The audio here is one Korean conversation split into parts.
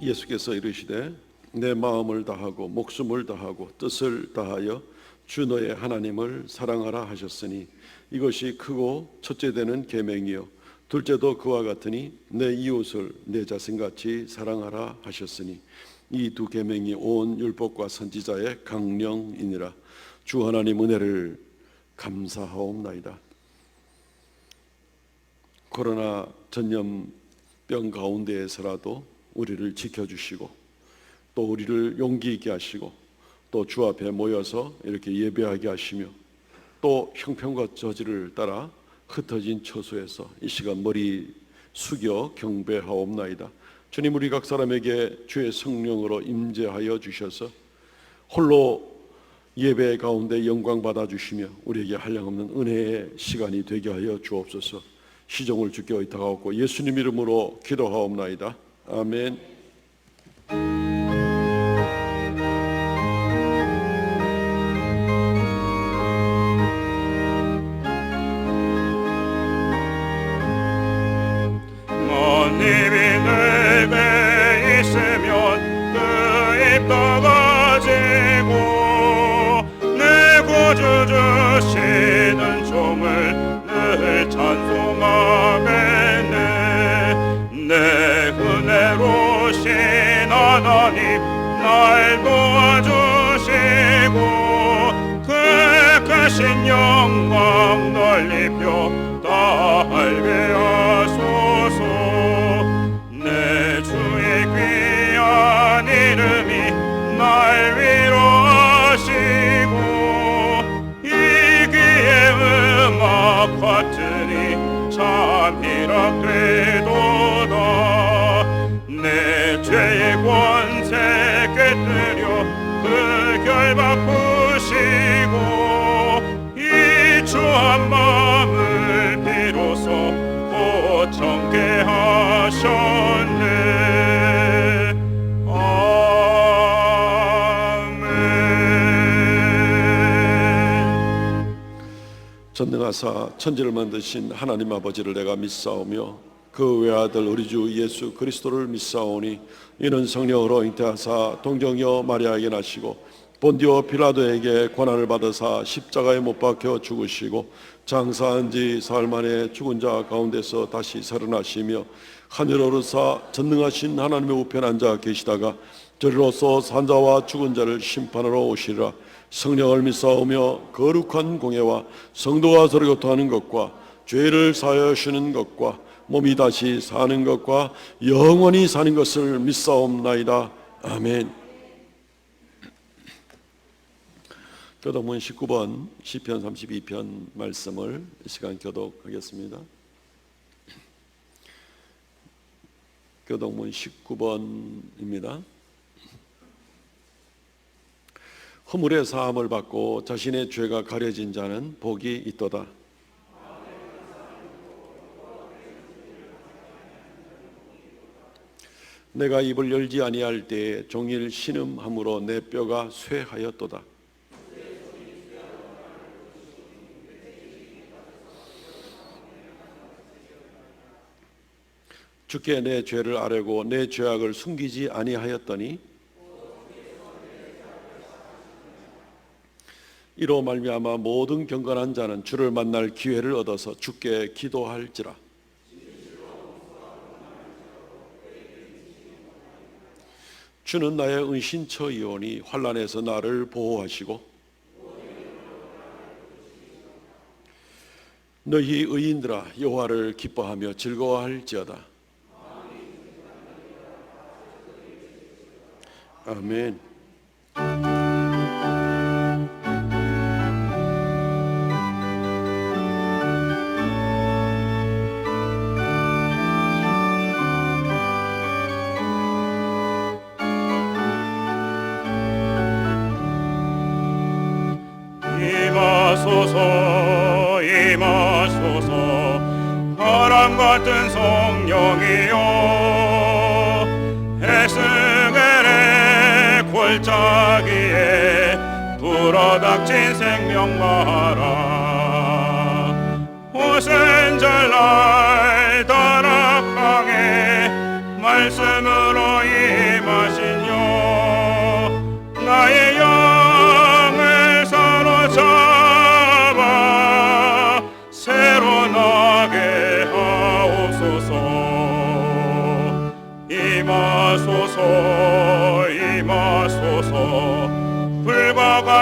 예수께서 이르시되 내 마음을 다하고 목숨을 다하고 뜻을 다하여 주 너의 하나님을 사랑하라 하셨으니 이것이 크고 첫째 되는 계명이요 둘째도 그와 같으니 내 이웃을 내 자신같이 사랑하라 하셨으니 이 두 계명이 온 율법과 선지자의 강령이니라. 주 하나님 은혜를 감사하옵나이다. 코로나 전염병 가운데에서라도 우리를 지켜주시고 또 우리를 용기 있게 하시고 또 주 앞에 모여서 이렇게 예배하게 하시며 또 형편과 저지를 따라 흩어진 처소에서 이 시간 머리 숙여 경배하옵나이다. 주님, 우리 각 사람에게 주의 성령으로 임재하여 주셔서 홀로 예배 가운데 영광 받아 주시며 우리에게 한량없는 은혜의 시간이 되게 하여 주옵소서. 시종을 주께 의탁하옵고 예수님 이름으로 기도하옵나이다. 아멘. 주시는 종을 늘 찬송하겠네. 내 은혜로신 하나님 날 도와주시고 그 크신 영광 널리 펴다 알게 하소서. 내 주의 귀한 이름이 날 위로하시고 음악 같으니 참 희락되도다. 내 죄의 권세 깨뜨려 그 결박 푸시고 이 주한 마음을 비로소 고청케 하셨네. 전능하사 천지를 만드신 하나님 아버지를 내가 믿사오며 그 외아들 우리 주 예수 그리스도를 믿사오니 이는 성령으로 잉태하사 동정녀 마리아에게 나시고 본디오 빌라도에게 고난을 받으사 십자가에 못 박혀 죽으시고 장사한 지 사흘 만에 죽은 자 가운데서 다시 살아나시며 하늘 오르사 전능하신 하나님의 우편에 앉아 계시다가 저리로서 산자와 죽은 자를 심판하러 오시리라. 성령을 믿사오며 거룩한 공예와 성도가 서로 교통하는 것과 죄를 사하여 주시는 것과 몸이 다시 사는 것과 영원히 사는 것을 믿사옵나이다. 아멘. 교독문 19번 시편 32편 말씀을 이 시간 교독하겠습니다. 교독문 19번입니다. 허물의 사함을 받고 자신의 죄가 가려진 자는 복이 있도다. 내가 입을 열지 아니할 때에 종일 신음함으로 내 뼈가 쇠하였도다. 주께 내 죄를 아뢰고 내 죄악을 숨기지 아니하였더니 이로 말미암아 모든 경건한 자는 주를 만날 기회를 얻어서 주께 기도할지라. 주는 나의 은신처이오니 환난에서 나를 보호하시고 너희 의인들아 여호와를 기뻐하며 즐거워할지어다. 아멘. 임하소서 임하소서 바람 같은 성령이여 에스겔의 골짜기에 불어닥친 생명마라 호센절날 다락방에 말씀으로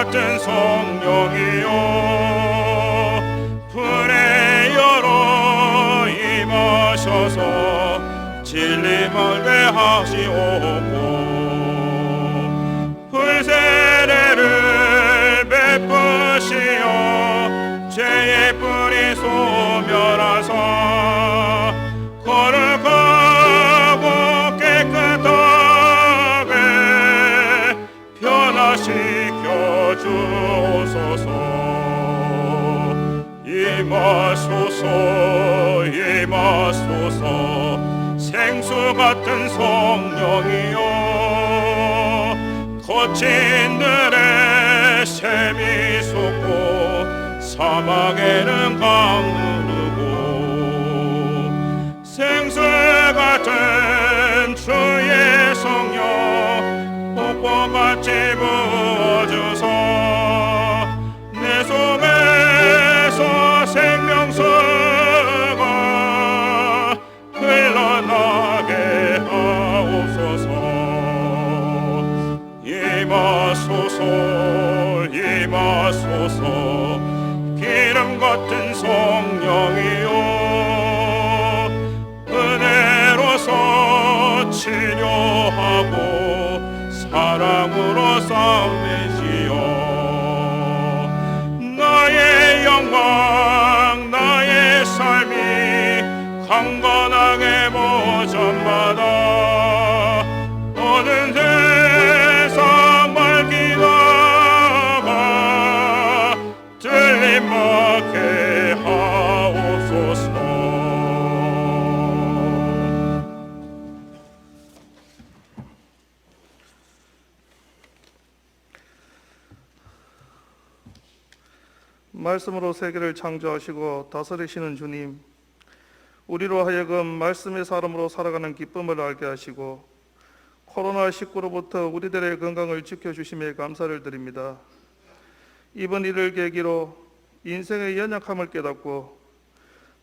같은 성령이여 불의 여로 임하셔서 진림을 대하시옵고 불세례를 베푸시어 죄의 뿌리 소멸하사 거룩하고 깨끗하게 변화시켜 주소서. 임하소서 임하소서 생수 같은 성령이여 거친 들에 샘이 솟고 사막에는 강흐르고 생수 같은 주의 성령 폭포같이 부어주사 내 속에서 생명수가 흘러나게 하옵소서. 임하소서 임하소서 기름 같은 성령이여 은혜로서 치료하고 사랑으로 싸매시어 나의 영광 나의 삶이 강건하게 보전받아 모든 세상 밝히다가 들림받게 하옵소서. 말씀으로 세계를 창조하시고 다스리시는 주님, 우리로 하여금 말씀의 사람으로 살아가는 기쁨을 알게 하시고 코로나19로부터 우리들의 건강을 지켜주심에 감사를 드립니다. 이번 일을 계기로 인생의 연약함을 깨닫고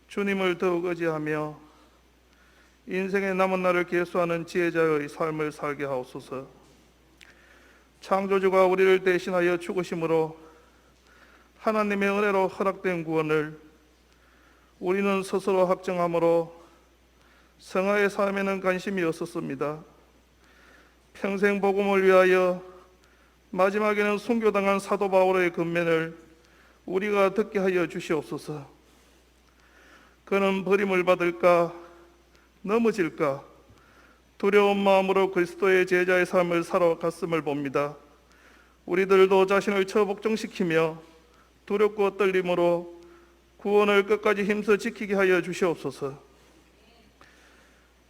주님을 더욱 의지하며 인생의 남은 날을 계수하는 지혜자의 삶을 살게 하옵소서. 창조주가 우리를 대신하여 죽으심으로 하나님의 은혜로 허락된 구원을 우리는 스스로 확정함으로 성화의 삶에는 관심이 없었습니다. 평생 복음을 위하여 마지막에는 순교당한 사도 바울의 근면을 우리가 듣게 하여 주시옵소서. 그는 버림을 받을까 넘어질까 두려운 마음으로 그리스도의 제자의 삶을 살아갔음을 봅니다. 우리들도 자신을 처복종시키며 두렵고 떨림으로 구원을 끝까지 힘써 지키게 하여 주시옵소서.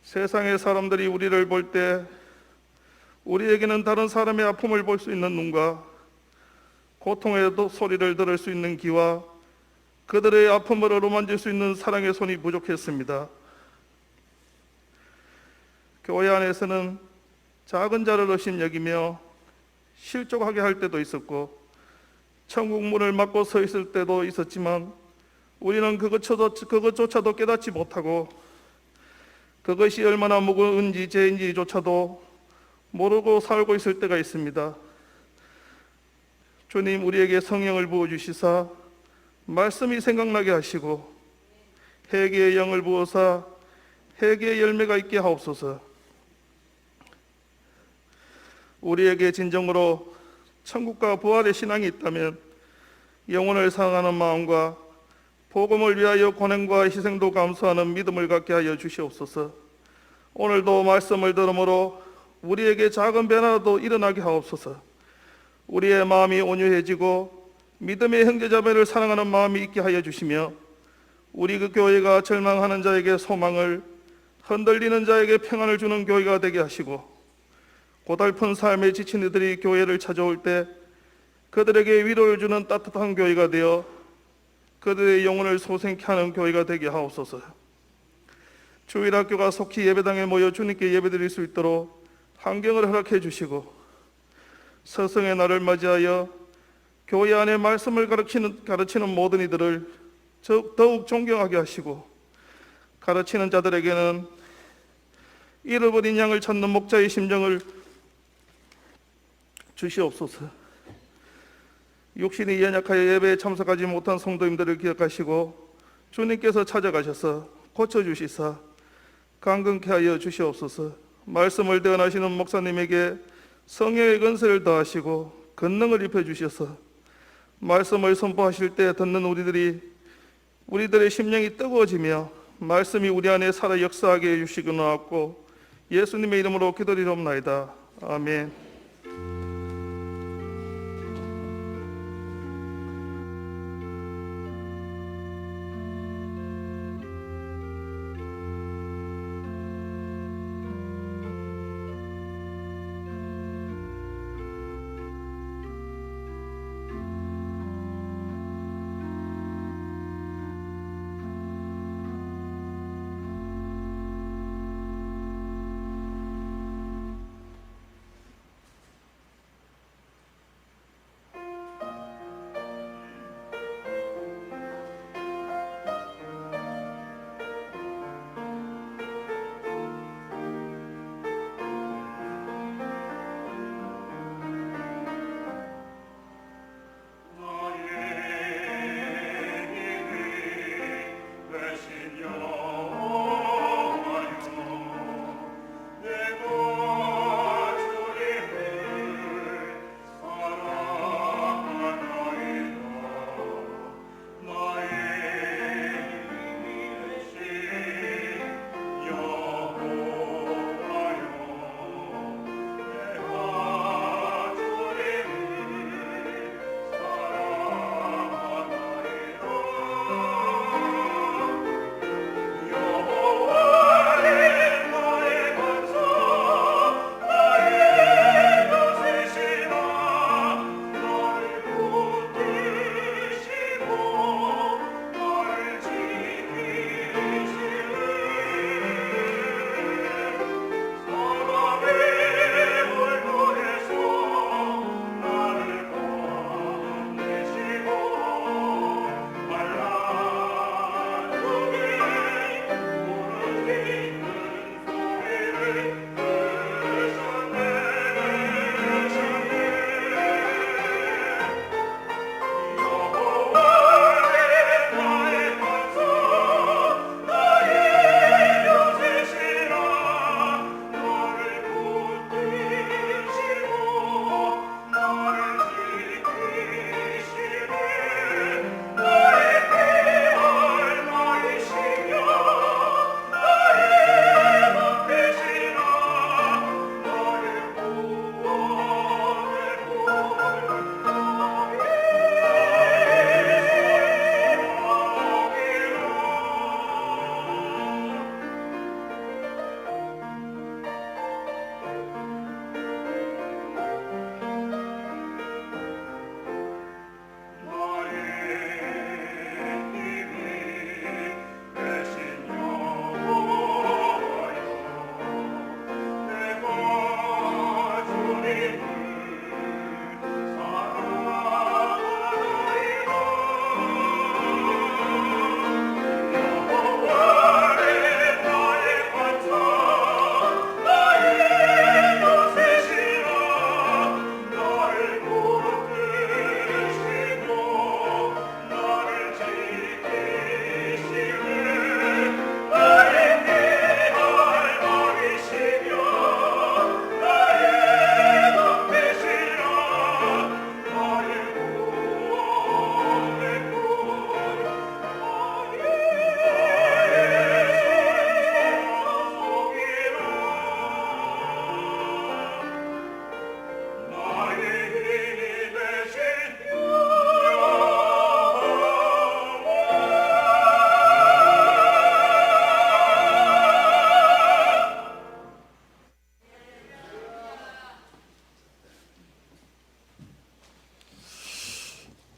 세상의 사람들이 우리를 볼 때 우리에게는 다른 사람의 아픔을 볼 수 있는 눈과 고통의 소리를 들을 수 있는 귀와 그들의 아픔을 어루만질 수 있는 사랑의 손이 부족했습니다. 교회 안에서는 작은 자를 의심 여기며 실족하게 할 때도 있었고 천국 문을 막고 서 있을 때도 있었지만 우리는 그것조차도 깨닫지 못하고 그것이 얼마나 무거운지 죄인지조차도 모르고 살고 있을 때가 있습니다. 주님, 우리에게 성령을 부어주시사 말씀이 생각나게 하시고 회개의 영을 부어사 회개의 열매가 있게 하옵소서. 우리에게 진정으로 천국과 부활의 신앙이 있다면 영혼을 사랑하는 마음과 복음을 위하여 고난과 희생도 감수하는 믿음을 갖게 하여 주시옵소서. 오늘도 말씀을 들음으로 우리에게 작은 변화도 일어나게 하옵소서. 우리의 마음이 온유해지고 믿음의 형제자매를 사랑하는 마음이 있게 하여 주시며 우리 그 교회가 절망하는 자에게 소망을, 흔들리는 자에게 평안을 주는 교회가 되게 하시고 고달픈 삶에 지친 이들이 교회를 찾아올 때 그들에게 위로를 주는 따뜻한 교회가 되어 그들의 영혼을 소생케 하는 교회가 되게 하옵소서. 주일학교가 속히 예배당에 모여 주님께 예배드릴 수 있도록 환경을 허락해 주시고 서성의 날을 맞이하여 교회 안에 말씀을 가르치는 모든 이들을 더욱 존경하게 하시고 가르치는 자들에게는 잃어버린 양을 찾는 목자의 심정을 주시옵소서. 육신이 연약하여 예배에 참석하지 못한 성도님들을 기억하시고 주님께서 찾아가셔서 고쳐주시사 강건케 하여 주시옵소서. 말씀을 대언하시는 목사님에게 성령의 권세를 더하시고 권능을 입혀주셔서 말씀을 선포하실 때 듣는 우리들의 심령이 뜨거워지며 말씀이 우리 안에 살아 역사하게 해주시기노하고 예수님의 이름으로 기도드리옵나이다. 아멘.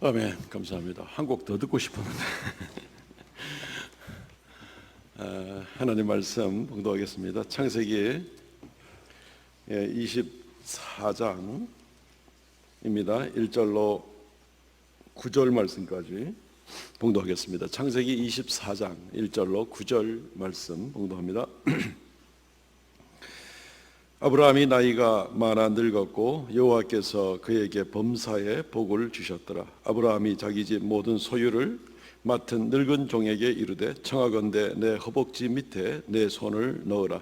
아멘. 감사합니다. 한 곡 더 듣고 싶었는데 하나님 말씀 봉독하겠습니다. 창세기 24장입니다. 1절로 9절 말씀까지 봉독하겠습니다. 창세기 24장 1절로 9절 말씀 봉독합니다. 아브라함이 나이가 많아 늙었고 여호와께서 그에게 범사에 복을 주셨더라. 아브라함이 자기 집 모든 소유를 맡은 늙은 종에게 이르되 청하건대 내 허벅지 밑에 내 손을 넣으라.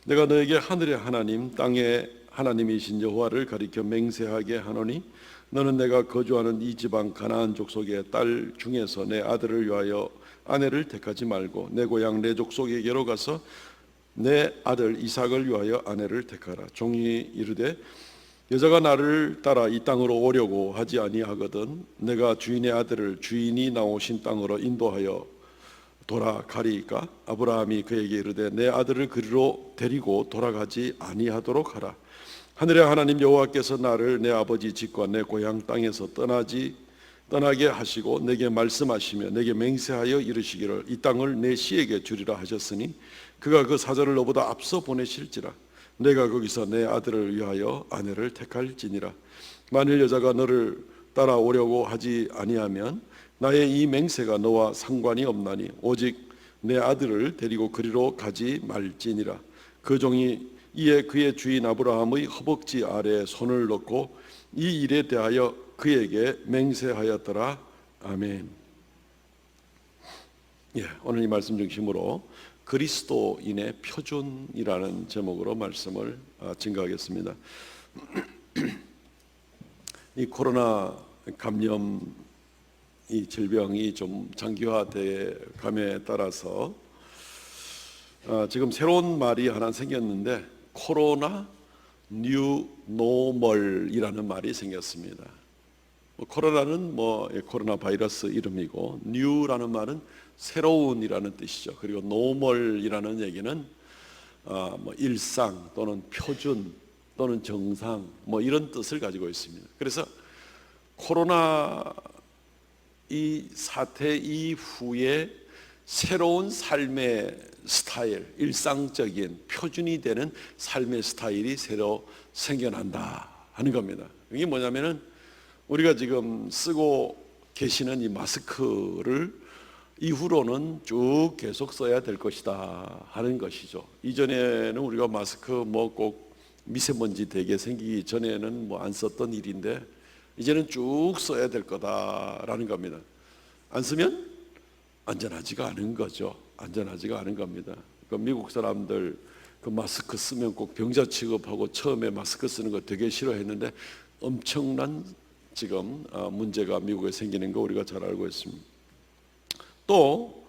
내가 너에게 하늘의 하나님 땅의 하나님이신 여호와를 가리켜 맹세하게 하노니 너는 내가 거주하는 이 지방 가나안 족속의 딸 중에서 내 아들을 위하여 아내를 택하지 말고 내 고향 내 족속에게로 가서 내 아들 이삭을 위하여 아내를 택하라. 종이 이르되 여자가 나를 따라 이 땅으로 오려고 하지 아니하거든 내가 주인의 아들을 주인이 나오신 땅으로 인도하여 돌아가리이까? 아브라함이 그에게 이르되 내 아들을 그리로 데리고 돌아가지 아니하도록 하라. 하늘의 하나님 여호와께서 나를 내 아버지 집과 내 고향 땅에서 떠나게 하시고 내게 말씀하시며 내게 맹세하여 이르시기를 이 땅을 내 씨에게 주리라 하셨으니 그가 그 사자를 너보다 앞서 보내실지라. 내가 거기서 내 아들을 위하여 아내를 택할지니라. 만일 여자가 너를 따라오려고 하지 아니하면 나의 이 맹세가 너와 상관이 없나니 오직 내 아들을 데리고 그리로 가지 말지니라. 그 종이 이에 그의 주인 아브라함의 허벅지 아래에 손을 넣고 이 일에 대하여 그에게 맹세하였더라. 아멘. 오늘 이 말씀 중심으로 그리스도인의 표준이라는 제목으로 말씀을 증거하겠습니다. 이 코로나 감염 이 질병이 좀 장기화돼 감에 따라서 지금 새로운 말이 하나 생겼는데 코로나 뉴 노멀이라는 말이 생겼습니다. 코로나는 코로나 바이러스 이름이고 뉴라는 말은 새로운이라는 뜻이죠. 그리고 노멀이라는 얘기는 일상 또는 표준 또는 정상 이런 뜻을 가지고 있습니다. 그래서 코로나 이 사태 이후에 새로운 삶의 스타일, 일상적인 표준이 되는 삶의 스타일이 새로 생겨난다 하는 겁니다. 이게 뭐냐면은 우리가 지금 쓰고 계시는 이 마스크를 이후로는 쭉 계속 써야 될 것이다 하는 것이죠. 이전에는 우리가 마스크 꼭 미세먼지 되게 생기기 전에는 안 썼던 일인데 이제는 쭉 써야 될 거다라는 겁니다. 안 쓰면 안전하지가 않은 거죠. 안전하지가 않은 겁니다. 미국 사람들 그 마스크 쓰면 꼭 병자 취급하고 처음에 마스크 쓰는 거 되게 싫어했는데 엄청난 지금 문제가 미국에 생기는 거 우리가 잘 알고 있습니다. 또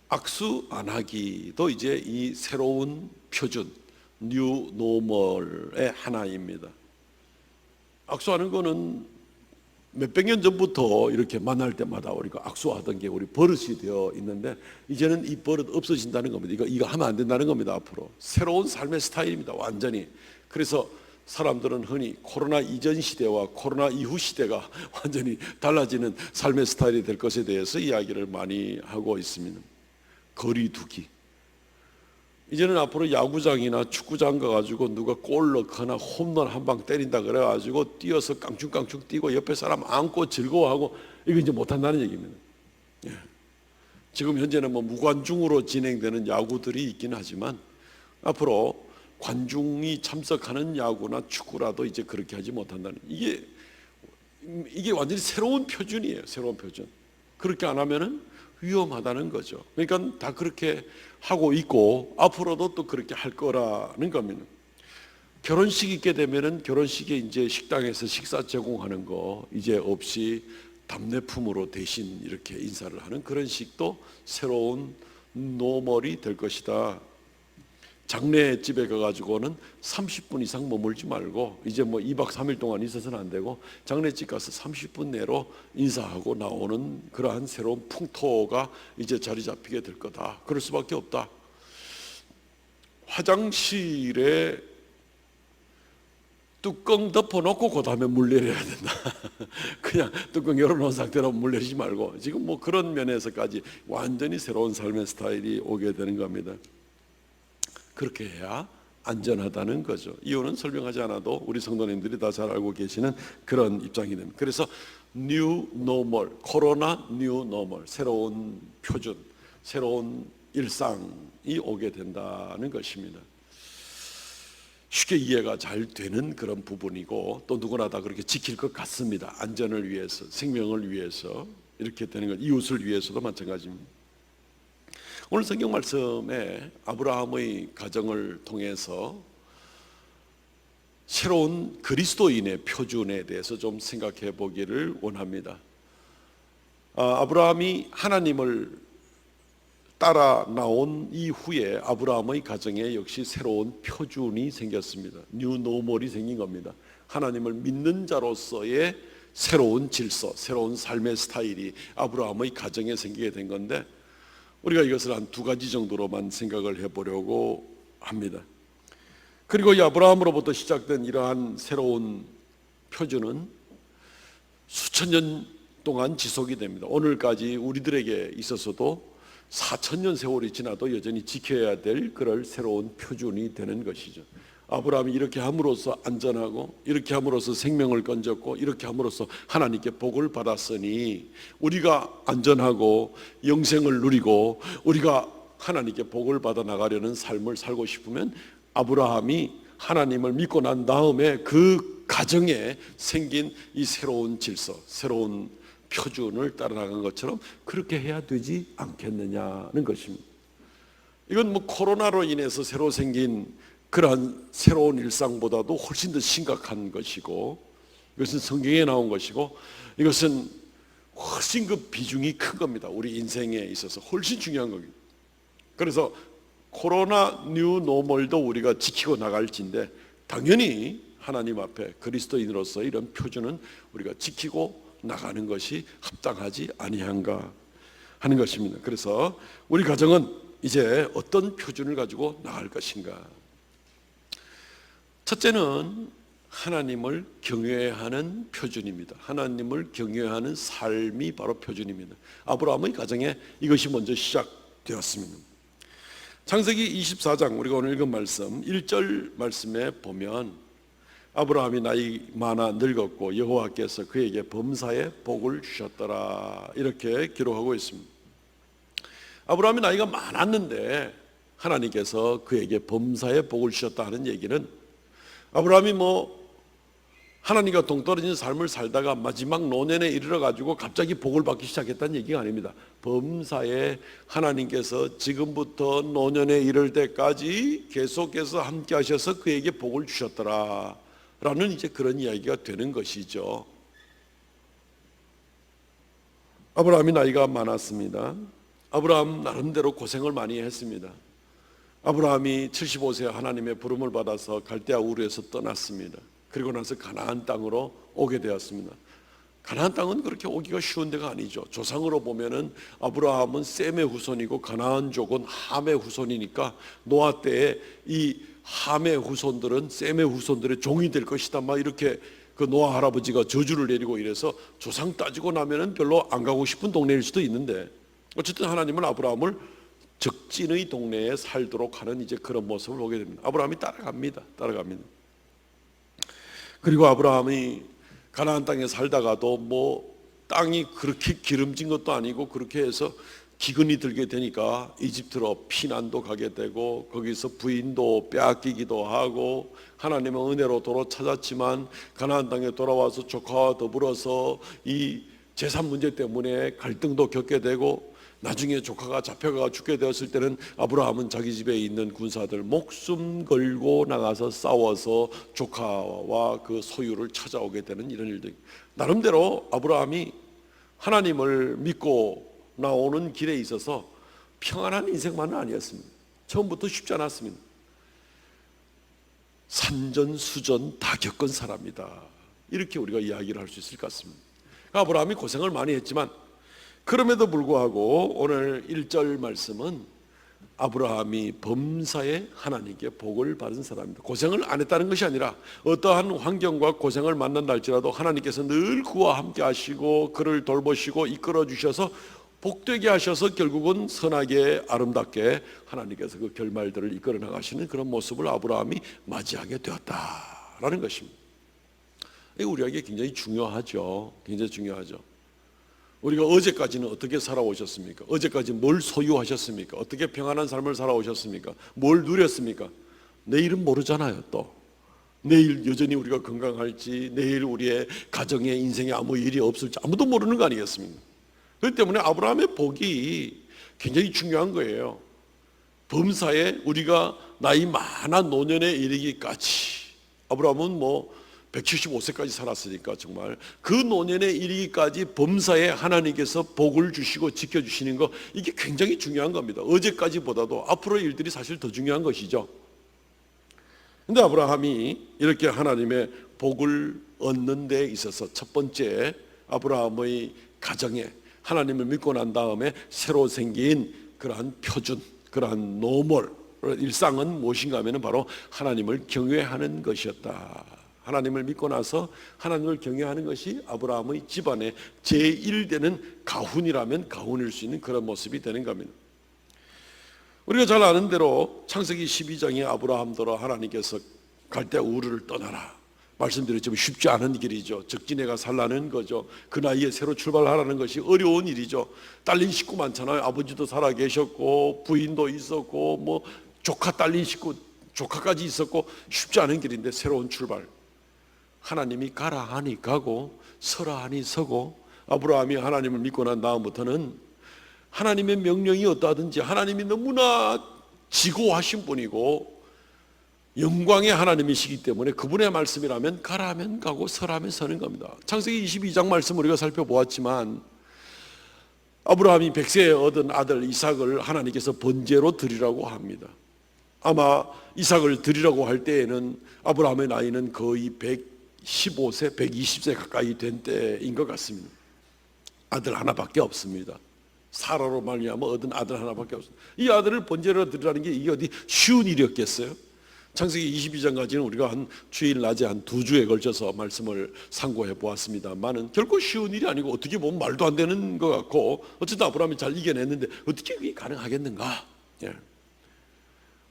악수 안 하기도 이제 이 새로운 표준 뉴 노멀의 하나입니다. 악수하는 거는 몇백 년 전부터 이렇게 만날 때마다 우리가 악수하던 게 우리 버릇이 되어 있는데 이제는 이 버릇 없어진다는 겁니다. 이거 하면 안 된다는 겁니다. 앞으로 새로운 삶의 스타일입니다. 완전히. 그래서 사람들은 흔히 코로나 이전 시대와 코로나 이후 시대가 완전히 달라지는 삶의 스타일이 될 것에 대해서 이야기를 많이 하고 있습니다. 거리 두기. 이제는 앞으로 야구장이나 축구장 가가지고 누가 골 넣거나 홈런 한 방 때린다 그래가지고 뛰어서 깡충깡충 뛰고 옆에 사람 안고 즐거워하고 이거 이제 못한다는 얘기입니다. 지금 현재는 무관중으로 진행되는 야구들이 있긴 하지만 앞으로 관중이 참석하는 야구나 축구라도 이제 그렇게 하지 못한다는 이게 완전히 새로운 표준이에요. 새로운 표준. 그렇게 안 하면은 위험하다는 거죠. 그러니까 다 그렇게 하고 있고 앞으로도 또 그렇게 할 거라는 겁니다. 결혼식 있게 되면은 결혼식에 이제 식당에서 식사 제공하는 거 이제 없이 답례품으로 대신 이렇게 인사를 하는 그런 식도 새로운 노멀이 될 것이다. 장례집에 가가지고는 30분 이상 머물지 말고 이제 2박 3일 동안 있어서는 안 되고 장례집 가서 30분 내로 인사하고 나오는 그러한 새로운 풍토가 이제 자리 잡히게 될 거다. 그럴 수밖에 없다. 화장실에 뚜껑 덮어놓고 그 다음에 물 내려야 된다. 그냥 뚜껑 열어놓은 상태로 물 내리지 말고 지금 그런 면에서까지 완전히 새로운 삶의 스타일이 오게 되는 겁니다. 그렇게 해야 안전하다는 거죠. 이유는 설명하지 않아도 우리 성도님들이 다 잘 알고 계시는 그런 입장이 됩니다. 그래서 뉴 노멀, 코로나 뉴 노멀, 새로운 표준, 새로운 일상이 오게 된다는 것입니다. 쉽게 이해가 잘 되는 그런 부분이고 또 누구나 다 그렇게 지킬 것 같습니다. 안전을 위해서, 생명을 위해서 이렇게 되는 것, 이웃을 위해서도 마찬가지입니다. 오늘 성경 말씀에 아브라함의 가정을 통해서 새로운 그리스도인의 표준에 대해서 좀 생각해 보기를 원합니다. 아브라함이 하나님을 따라 나온 이후에 아브라함의 가정에 역시 새로운 표준이 생겼습니다. 뉴 노멀이 생긴 겁니다. 하나님을 믿는 자로서의 새로운 질서, 새로운 삶의 스타일이 아브라함의 가정에 생기게 된 건데, 우리가 이것을 한 두 가지 정도로만 생각을 해보려고 합니다. 그리고 이 아브라함으로부터 시작된 이러한 새로운 표준은 수천 년 동안 지속이 됩니다. 오늘까지 우리들에게 있어서도 4,000년 세월이 지나도 여전히 지켜야 될 그럴 새로운 표준이 되는 것이죠. 아브라함이 이렇게 함으로써 안전하고, 이렇게 함으로써 생명을 건졌고, 이렇게 함으로써 하나님께 복을 받았으니 우리가 안전하고 영생을 누리고 우리가 하나님께 복을 받아 나가려는 삶을 살고 싶으면 아브라함이 하나님을 믿고 난 다음에 그 가정에 생긴 이 새로운 질서, 새로운 표준을 따라 나간 것처럼 그렇게 해야 되지 않겠느냐는 것입니다. 이건 뭐 코로나로 인해서 새로 생긴 그러한 새로운 일상보다도 훨씬 더 심각한 것이고, 이것은 성경에 나온 것이고, 이것은 훨씬 그 비중이 큰 겁니다. 우리 인생에 있어서 훨씬 중요한 겁니다. 그래서 코로나 뉴 노멀도 우리가 지키고 나갈진데, 당연히 하나님 앞에 그리스도인으로서 이런 표준은 우리가 지키고 나가는 것이 합당하지 아니한가 하는 것입니다. 그래서 우리 가정은 이제 어떤 표준을 가지고 나갈 것인가? 첫째는 하나님을 경외하는 표준입니다. 하나님을 경외하는 삶이 바로 표준입니다. 아브라함의 가정에 이것이 먼저 시작되었습니다. 창세기 24장 우리가 오늘 읽은 말씀 1절 말씀에 보면 아브라함이 나이 많아 늙었고 여호와께서 그에게 범사에 복을 주셨더라, 이렇게 기록하고 있습니다. 아브라함이 나이가 많았는데 하나님께서 그에게 범사에 복을 주셨다 하는 얘기는, 아브라함이 하나님과 동떨어진 삶을 살다가 마지막 노년에 이르러 가지고 갑자기 복을 받기 시작했다는 얘기가 아닙니다. 범사에 하나님께서 지금부터 노년에 이를 때까지 계속해서 함께 하셔서 그에게 복을 주셨더라 라는 이제 그런 이야기가 되는 것이죠. 아브라함이 나이가 많았습니다. 아브라함 나름대로 고생을 많이 했습니다. 아브라함이 75세 하나님의 부름을 받아서 갈대아 우르에서 떠났습니다. 그리고 나서 가나안 땅으로 오게 되었습니다. 가나안 땅은 그렇게 오기가 쉬운 데가 아니죠. 조상으로 보면은 아브라함은 셈의 후손이고 가나안족은 함의 후손이니까 노아 때에 이 함의 후손들은 셈의 후손들의 종이 될 것이다, 막 이렇게 그 노아 할아버지가 저주를 내리고 이래서 조상 따지고 나면은 별로 안 가고 싶은 동네일 수도 있는데, 어쨌든 하나님은 아브라함을 적진의 동네에 살도록 하는 이제 그런 모습을 보게 됩니다. 아브라함이 따라갑니다. 그리고 아브라함이 가나안 땅에 살다가도 땅이 그렇게 기름진 것도 아니고, 그렇게 해서 기근이 들게 되니까 이집트로 피난도 가게 되고, 거기서 부인도 빼앗기기도 하고, 하나님의 은혜로 도로 찾았지만 가나안 땅에 돌아와서 조카와 더불어서 이 재산 문제 때문에 갈등도 겪게 되고, 나중에 조카가 잡혀가 죽게 되었을 때는 아브라함은 자기 집에 있는 군사들 목숨 걸고 나가서 싸워서 조카와 그 소유를 찾아오게 되는 이런 일들. 나름대로 아브라함이 하나님을 믿고 나오는 길에 있어서 평안한 인생만은 아니었습니다. 처음부터 쉽지 않았습니다. 산전수전 다 겪은 사람이다, 이렇게 우리가 이야기를 할 수 있을 것 같습니다. 아브라함이 고생을 많이 했지만 그럼에도 불구하고 오늘 1절 말씀은 아브라함이 범사에 하나님께 복을 받은 사람입니다. 고생을 안 했다는 것이 아니라 어떠한 환경과 고생을 만난다 할지라도 하나님께서 늘 그와 함께 하시고 그를 돌보시고 이끌어 주셔서 복되게 하셔서 결국은 선하게 아름답게 하나님께서 그 결말들을 이끌어 나가시는 그런 모습을 아브라함이 맞이하게 되었다라는 것입니다. 우리에게 굉장히 중요하죠. 굉장히 중요하죠. 우리가 어제까지는 어떻게 살아오셨습니까? 어제까지 뭘 소유하셨습니까? 어떻게 평안한 삶을 살아오셨습니까? 뭘 누렸습니까? 내일은 모르잖아요. 또 내일 여전히 우리가 건강할지, 내일 우리의 가정에 인생에 아무 일이 없을지 아무도 모르는 거 아니겠습니까? 그렇기 때문에 아브라함의 복이 굉장히 중요한 거예요. 범사에 우리가 나이 많아 노년에 이르기까지, 아브라함은 175세까지 살았으니까 정말 그 노년에 이르기까지 범사에 하나님께서 복을 주시고 지켜주시는 거, 이게 굉장히 중요한 겁니다. 어제까지보다도 앞으로의 일들이 사실 더 중요한 것이죠. 근데 아브라함이 이렇게 하나님의 복을 얻는 데 있어서 첫 번째, 아브라함의 가정에 하나님을 믿고 난 다음에 새로 생긴 그러한 표준, 그러한 노멀 일상은 무엇인가 하면 바로 하나님을 경외하는 것이었다. 하나님을 믿고 나서 하나님을 경외하는 것이 아브라함의 집안의 제1되는 가훈이라면 가훈일 수 있는 그런 모습이 되는 겁니다. 우리가 잘 아는 대로 창세기 12장에 아브라함더러 하나님께서 갈대 우르를 떠나라 말씀드렸지만 쉽지 않은 길이죠. 적진애가 살라는 거죠. 그 나이에 새로 출발하라는 것이 어려운 일이죠. 딸린 식구 많잖아요. 아버지도 살아 계셨고 부인도 있었고 조카 딸린 식구 조카까지 있었고 쉽지 않은 길인데 새로운 출발. 하나님이 가라 하니 가고 서라 하니 서고, 아브라함이 하나님을 믿고 난 다음부터는 하나님의 명령이 어떠하든지 하나님이 너무나 지고하신 분이고 영광의 하나님이시기 때문에 그분의 말씀이라면 가라 하면 가고 서라 하면 서는 겁니다. 창세기 22장 말씀 우리가 살펴보았지만 아브라함이 100세에 얻은 아들 이삭을 하나님께서 번제로 드리라고 합니다. 아마 이삭을 드리라고 할 때에는 아브라함의 나이는 거의 115세, 120세 가까이 된 때인 것 같습니다. 아들 하나밖에 없습니다. 사라로 말미암아 얻은 아들 하나밖에 없습니다. 이 아들을 번제로 드리라는 게 이게 어디 쉬운 일이었겠어요? 창세기 22장까지는 우리가 한 주일 낮에 한 2주에 걸쳐서 말씀을 상고해 보았습니다만은 결코 쉬운 일이 아니고 어떻게 보면 말도 안 되는 것 같고, 어쨌든 아브라함이 잘 이겨냈는데 어떻게 그게 가능하겠는가?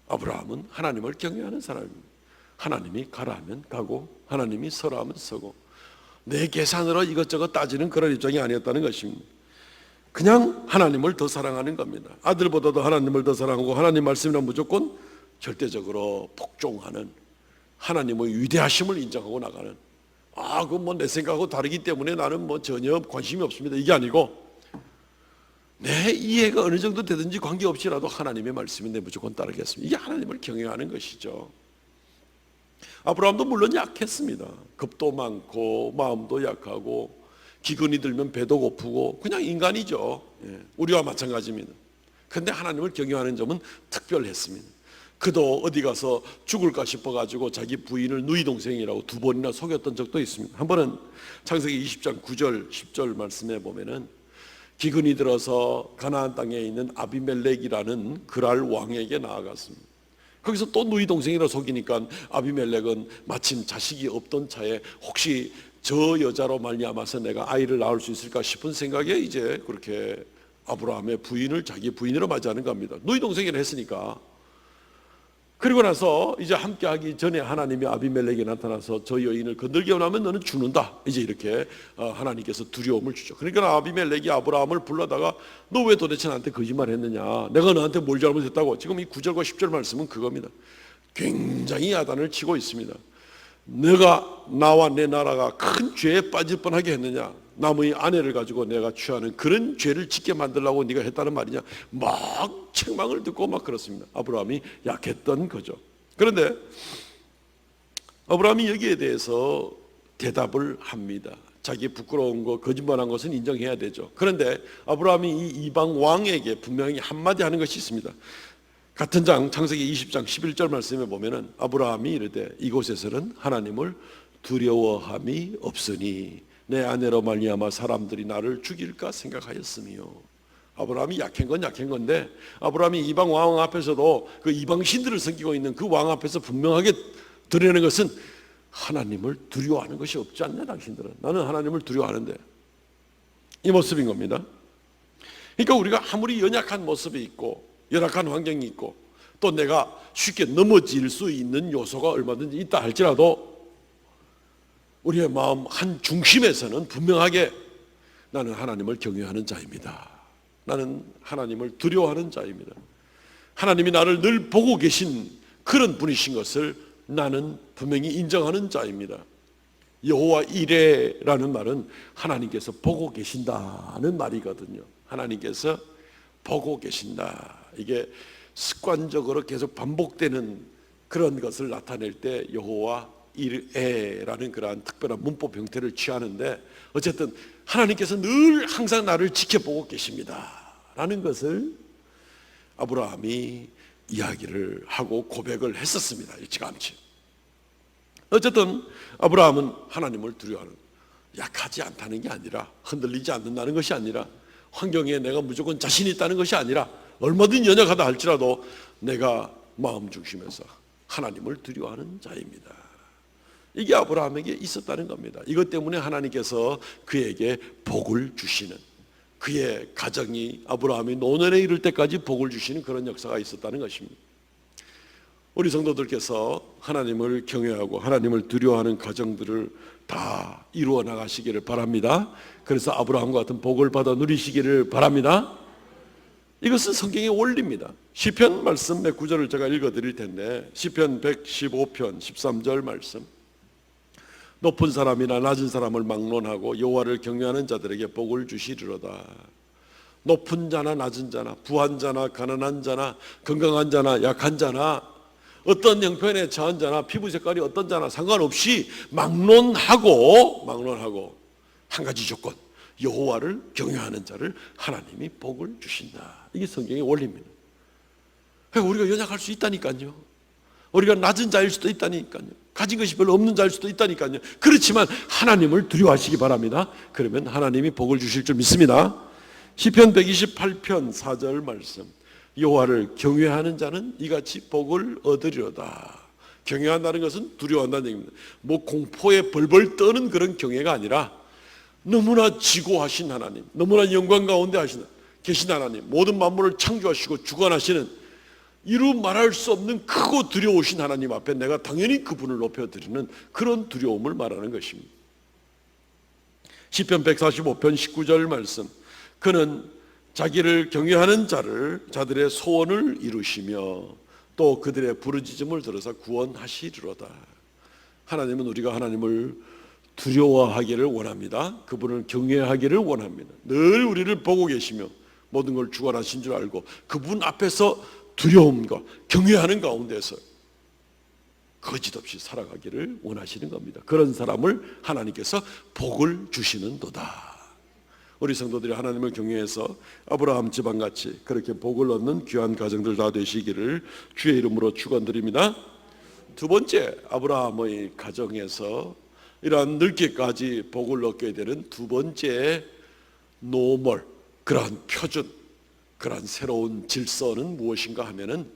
아브라함은 하나님을 경외하는 사람입니다. 하나님이 가라 하면 가고 하나님이 서라 하면 서고, 내 계산으로 이것저것 따지는 그런 입장이 아니었다는 것입니다. 그냥 하나님을 더 사랑하는 겁니다. 아들보다도 하나님을 더 사랑하고 하나님 말씀이란 무조건 절대적으로 복종하는, 하나님의 위대하심을 인정하고 나가는, 그건 내 생각하고 다르기 때문에 나는 전혀 관심이 없습니다, 이게 아니고 내 이해가 어느 정도 되든지 관계없이라도 하나님의 말씀인데 무조건 따르겠습니다. 이게 하나님을 경외하는 것이죠. 아브라함도 물론 약했습니다. 겁도 많고 마음도 약하고 기근이 들면 배도 고프고 그냥 인간이죠. 우리와 마찬가지입니다. 그런데 하나님을 경외하는 점은 특별했습니다. 그도 어디 가서 죽을까 싶어가지고 자기 부인을 누이 동생이라고 2번이나 속였던 적도 있습니다. 한 번은 창세기 20장 9절 10절 말씀에 보면은 기근이 들어서 가나안 땅에 있는 아비멜렉이라는 그랄 왕에게 나아갔습니다. 거기서 또 누이 동생이라 속이니까 아비멜렉은 마침 자식이 없던 차에 혹시 저 여자로 말미암아서 내가 아이를 낳을 수 있을까 싶은 생각에 이제 그렇게 아브라함의 부인을 자기 부인으로 맞이하는 겁니다. 누이 동생이라 했으니까. 그리고 나서 이제 함께하기 전에 하나님이 아비멜렉에 나타나서 저 여인을 건들게 하면 너는 죽는다, 이제 이렇게 하나님께서 두려움을 주죠. 그러니까 아비멜렉이 아브라함을 불러다가 너 왜 도대체 나한테 거짓말 했느냐, 내가 너한테 뭘 잘못했다고. 지금 이 9절과 10절 말씀은 그겁니다. 굉장히 야단을 치고 있습니다. 너가 나와 내 나라가 큰 죄에 빠질 뻔하게 했느냐, 남의 아내를 가지고 내가 취하는 그런 죄를 짓게 만들려고 네가 했다는 말이냐, 막 책망을 듣고 막 그렇습니다. 아브라함이 약했던 거죠. 그런데 아브라함이 여기에 대해서 대답을 합니다. 자기 부끄러운 거, 거짓말한 것은 인정해야 되죠. 그런데 아브라함이 이 이방 왕에게 분명히 한마디 하는 것이 있습니다. 같은 장 창세기 20장 11절 말씀에 보면은 아브라함이 이르되 이곳에서는 하나님을 두려워함이 없으니 내 아내로 말미암아 사람들이 나를 죽일까 생각하였으며. 아브라함이 약한 건 약한 건데 아브라함이 이방 왕 앞에서도 그 이방 신들을 섬기고 있는 그 왕 앞에서 분명하게 드러내는 것은 하나님을 두려워하는 것이 없지 않냐 당신들은. 나는 하나님을 두려워하는데, 이 모습인 겁니다. 그러니까 우리가 아무리 연약한 모습이 있고 열악한 환경이 있고 또 내가 쉽게 넘어질 수 있는 요소가 얼마든지 있다 할지라도 우리의 마음 한 중심에서는 분명하게 나는 하나님을 경외하는 자입니다. 나는 하나님을 두려워하는 자입니다. 하나님이 나를 늘 보고 계신 그런 분이신 것을 나는 분명히 인정하는 자입니다. 여호와 이레라는 말은 하나님께서 보고 계신다는 말이거든요. 하나님께서 보고 계신다. 이게 습관적으로 계속 반복되는 그런 것을 나타낼 때 여호와 이레라는 그러한 특별한 문법 형태를 취하는데, 어쨌든 하나님께서 늘 항상 나를 지켜보고 계십니다 라는 것을 아브라함이 이야기를 하고 고백을 했었습니다. 일찌감치. 어쨌든 아브라함은 하나님을 두려워하는, 약하지 않다는 게 아니라, 흔들리지 않는다는 것이 아니라, 환경에 내가 무조건 자신이 있다는 것이 아니라 얼마든 연약하다 할지라도 내가 마음 중심에서 하나님을 두려워하는 자입니다. 이게 아브라함에게 있었다는 겁니다. 이것 때문에 하나님께서 그에게 복을 주시는, 그의 가정이 아브라함이 노년에 이를 때까지 복을 주시는 그런 역사가 있었다는 것입니다. 우리 성도들께서 하나님을 경외하고 하나님을 두려워하는 가정들을 다 이루어 나가시기를 바랍니다. 그래서 아브라함과 같은 복을 받아 누리시기를 바랍니다. 이것은 성경의 원리입니다. 시편 말씀 몇 구절을 제가 읽어드릴 텐데, 시편 115편 13절 말씀. 높은 사람이나 낮은 사람을 막론하고 여호와를 경외하는 자들에게 복을 주시리로다. 높은 자나 낮은 자나, 부한 자나 가난한 자나, 건강한 자나 약한 자나, 어떤 형편에 처한 자나, 피부 색깔이 어떤 자나 상관없이 막론하고 한 가지 조건, 여호와를 경외하는 자를 하나님이 복을 주신다. 이게 성경의 원리입니다. 우리가 연약할 수 있다니까요. 우리가 낮은 자일 수도 있다니까요. 가진 것이 별로 없는 자일 수도 있다니까요. 그렇지만 하나님을 두려워하시기 바랍니다. 그러면 하나님이 복을 주실 줄 믿습니다. 시편 128편 4절 말씀. 여호와를 경외하는 자는 이같이 복을 얻으리로다. 경외한다는 것은 두려워한다는 얘기입니다. 뭐 공포에 벌벌 떠는 그런 경외가 아니라 너무나 지고하신 하나님, 너무나 영광 가운데 계신 하나님, 모든 만물을 창조하시고 주관하시는 이루 말할 수 없는 크고 두려우신 하나님 앞에 내가 당연히 그분을 높여드리는 그런 두려움을 말하는 것입니다. 시편 145편 19절 말씀. 그는 자기를 경외하는 자들의 소원을 이루시며 또 그들의 부르짖음을 들어서 구원하시리로다. 하나님은 우리가 하나님을 두려워하기를 원합니다. 그분을 경외하기를 원합니다. 늘 우리를 보고 계시며 모든 걸 주관하신 줄 알고 그분 앞에서 두려움과 경외하는 가운데서 거짓없이 살아가기를 원하시는 겁니다. 그런 사람을 하나님께서 복을 주시는도다. 우리 성도들이 하나님을 경외해서 아브라함 집안같이 그렇게 복을 얻는 귀한 가정들 다 되시기를 주의 이름으로 축원드립니다. 두 번째, 아브라함의 가정에서 이러한 늙기까지 복을 얻게 되는 두 번째 노멀, 그러한 표준, 그러한 새로운 질서는 무엇인가 하면은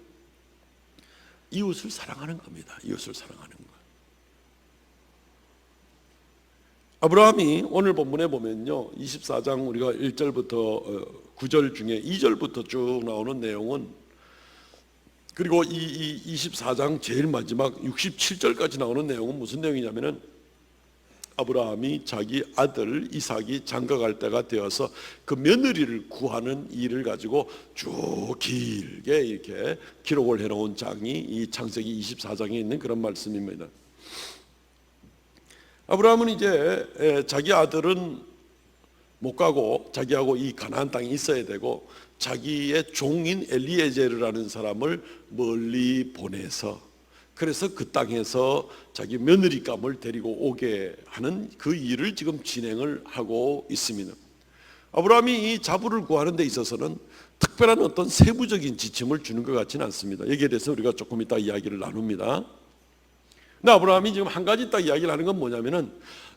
이웃을 사랑하는 겁니다. 이웃을 사랑하는 것. 아브라함이 오늘 본문에 보면요, 24장 우리가 1절부터 9절 중에 2절부터 쭉 나오는 내용은, 그리고 이 24장 제일 마지막 67절까지 나오는 내용은 무슨 내용이냐면은 아브라함이 자기 아들 이삭이 장가갈 때가 되어서 그 며느리를 구하는 일을 가지고 쭉 길게 이렇게 기록을 해놓은 장이 이 창세기 24장에 있는 그런 말씀입니다. 아브라함은 이제 자기 아들은 못 가고 자기하고 이 가나안 땅에 있어야 되고 자기의 종인 엘리에제르라는 사람을 멀리 보내서, 그래서 그 땅에서 자기 며느리감을 데리고 오게 하는 그 일을 지금 진행을 하고 있습니다. 아브라함이 이 자부를 구하는 데 있어서는 특별한 어떤 세부적인 지침을 주는 것 같지는 않습니다. 여기에 대해서 우리가 조금 이따 이야기를 나눕니다. 근데 아브라함이 지금 한 가지 딱 이야기를 하는 건 뭐냐면은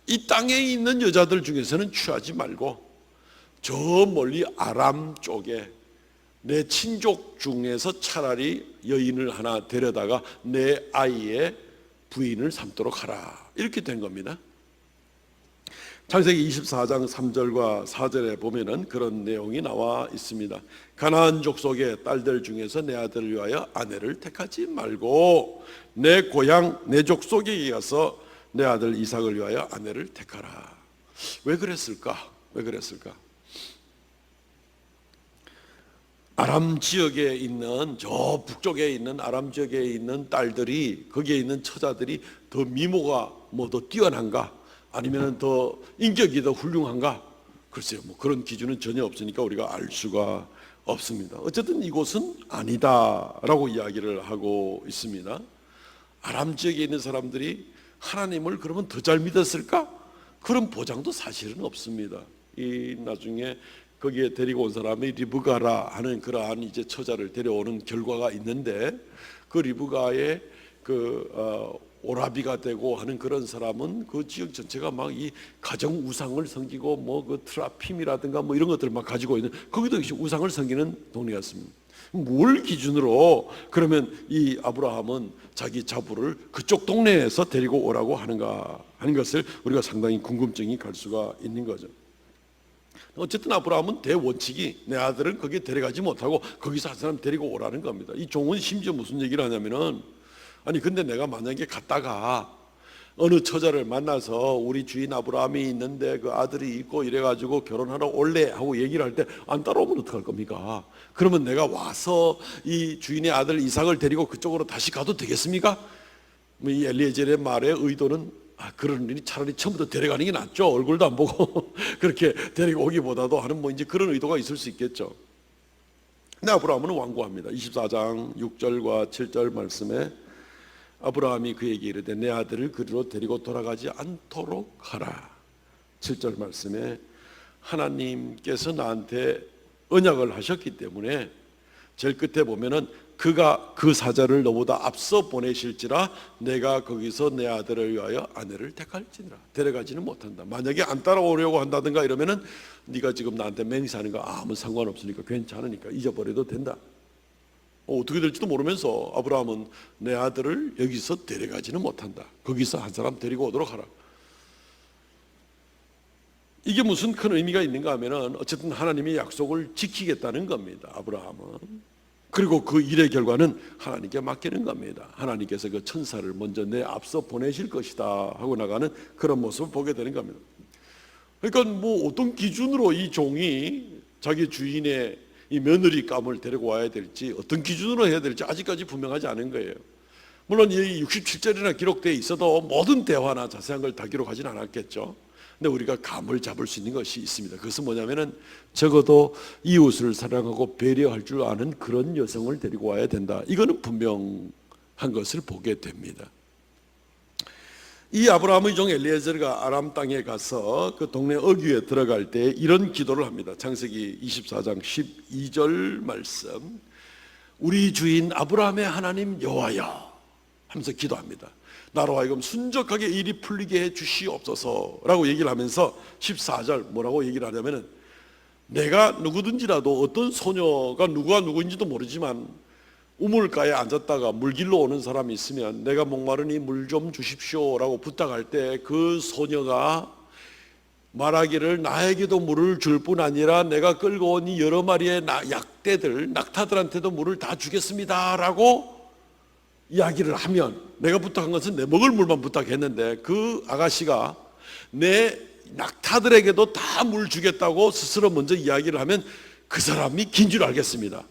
이 땅에 있는 여자들 중에서는 취하지 말고 저 멀리 아람 쪽에 내 친족 중에서 차라리 여인을 하나 데려다가 내 아이의 부인을 삼도록 하라, 이렇게 된 겁니다. 창세기 24장 3절과 4절에 보면은 그런 내용이 나와 있습니다. 가나안 족속의 딸들 중에서 내 아들을 위하여 아내를 택하지 말고 내 고향 내 족속에 가서 내 아들 이삭을 위하여 아내를 택하라. 왜 그랬을까? 아람 지역에 있는 저 북쪽에 있는 아람 지역에 있는 딸들이 거기에 있는 처자들이 더 미모가 뭐 더 뛰어난가 아니면 더 인격이 더 훌륭한가 글쎄요 뭐 그런 기준은 전혀 없으니까 우리가 알 수가 없습니다. 어쨌든 이곳은 아니다라고 이야기를 하고 있습니다. 아람 지역에 있는 사람들이 하나님을 그러면 더 잘 믿었을까? 그런 보장도 사실은 없습니다. 이 나중에 거기에 데리고 온 사람이 리브가라 하는 그러한 이제 처자를 데려오는 결과가 있는데 그 리브가의 오라비가 되고 하는 그런 사람은 그 지역 전체가 막 이 가정 우상을 섬기고 뭐 그 트라핌이라든가 뭐 이런 것들을 막 가지고 있는 거기도 역시 우상을 섬기는 동네였습니다. 뭘 기준으로 그러면 이 아브라함은 자기 자부를 그쪽 동네에서 데리고 오라고 하는가 하는 것을 우리가 상당히 궁금증이 갈 수가 있는 거죠. 어쨌든 아브라함은 대원칙이 내 아들은 거기에 데려가지 못하고 거기서 한 사람 데리고 오라는 겁니다. 이 종은 심지어 무슨 얘기를 하냐면은 아니 근데 내가 만약에 갔다가 어느 처자를 만나서 우리 주인 아브라함이 있는데 그 아들이 있고 이래가지고 결혼하러 올래 하고 얘기를 할 때 안 따라오면 어떡할 겁니까? 그러면 내가 와서 이 주인의 아들 이삭을 데리고 그쪽으로 다시 가도 되겠습니까? 이 엘리에젤의 말의 의도는 그런 일이 차라리 처음부터 데려가는 게 낫죠. 얼굴도 안 보고 그렇게 데리고 오기보다도 하는 뭐 이제 그런 의도가 있을 수 있겠죠. 근데 아브라함은 완고합니다. 24장 6절과 7절 말씀에 아브라함이 그에게 이르되 내 아들을 그리로 데리고 돌아가지 않도록 하라. 7절 말씀에 하나님께서 나한테 언약을 하셨기 때문에 제일 끝에 보면은 그가 그 사자를 너보다 앞서 보내실지라 내가 거기서 내 아들을 위하여 아내를 택할지니라. 데려가지는 못한다. 만약에 안 따라오려고 한다든가 이러면은 네가 지금 나한테 맹세하는 거 아무 상관없으니까 괜찮으니까 잊어버려도 된다. 어떻게 될지도 모르면서 아브라함은 내 아들을 여기서 데려가지는 못한다. 거기서 한 사람 데리고 오도록 하라. 이게 무슨 큰 의미가 있는가 하면은 어쨌든 하나님의 약속을 지키겠다는 겁니다. 아브라함은. 그리고 그 일의 결과는 하나님께 맡기는 겁니다. 하나님께서 그 천사를 먼저 내 앞서 보내실 것이다 하고 나가는 그런 모습을 보게 되는 겁니다. 그러니까 뭐 어떤 기준으로 이 종이 자기 주인의 이 며느리감을 데리고 와야 될지 어떤 기준으로 해야 될지 아직까지 분명하지 않은 거예요. 물론 이 67절이나 기록되어 있어도 모든 대화나 자세한 걸 다 기록하진 않았겠죠. 근데 우리가 감을 잡을 수 있는 것이 있습니다. 그것은 뭐냐면은 적어도 이웃을 사랑하고 배려할 줄 아는 그런 여성을 데리고 와야 된다. 이거는 분명한 것을 보게 됩니다. 이 아브라함의 종 엘리에셀가 아람 땅에 가서 그 동네 어귀에 들어갈 때 이런 기도를 합니다. 창세기 24장 12절 말씀. 우리 주인 아브라함의 하나님 여호와여 하면서 기도합니다. 나로 하여금 순적하게 일이 풀리게 해 주시옵소서라고 얘기를 하면서 14절 뭐라고 얘기를 하냐면은 내가 누구든지라도 어떤 소녀가 누가 누구인지도 모르지만 우물가에 앉았다가 물길로 오는 사람이 있으면 내가 목마르니 물 좀 주십시오라고 부탁할 때 그 소녀가 말하기를 나에게도 물을 줄 뿐 아니라 내가 끌고 온 이 여러 마리의 약대들 낙타들한테도 물을 다 주겠습니다라고 이야기를 하면 내가 부탁한 것은 내 먹을 물만 부탁했는데 그 아가씨가 내 낙타들에게도 다 물 주겠다고 스스로 먼저 이야기를 하면 그 사람이 긴 줄 알겠습니다.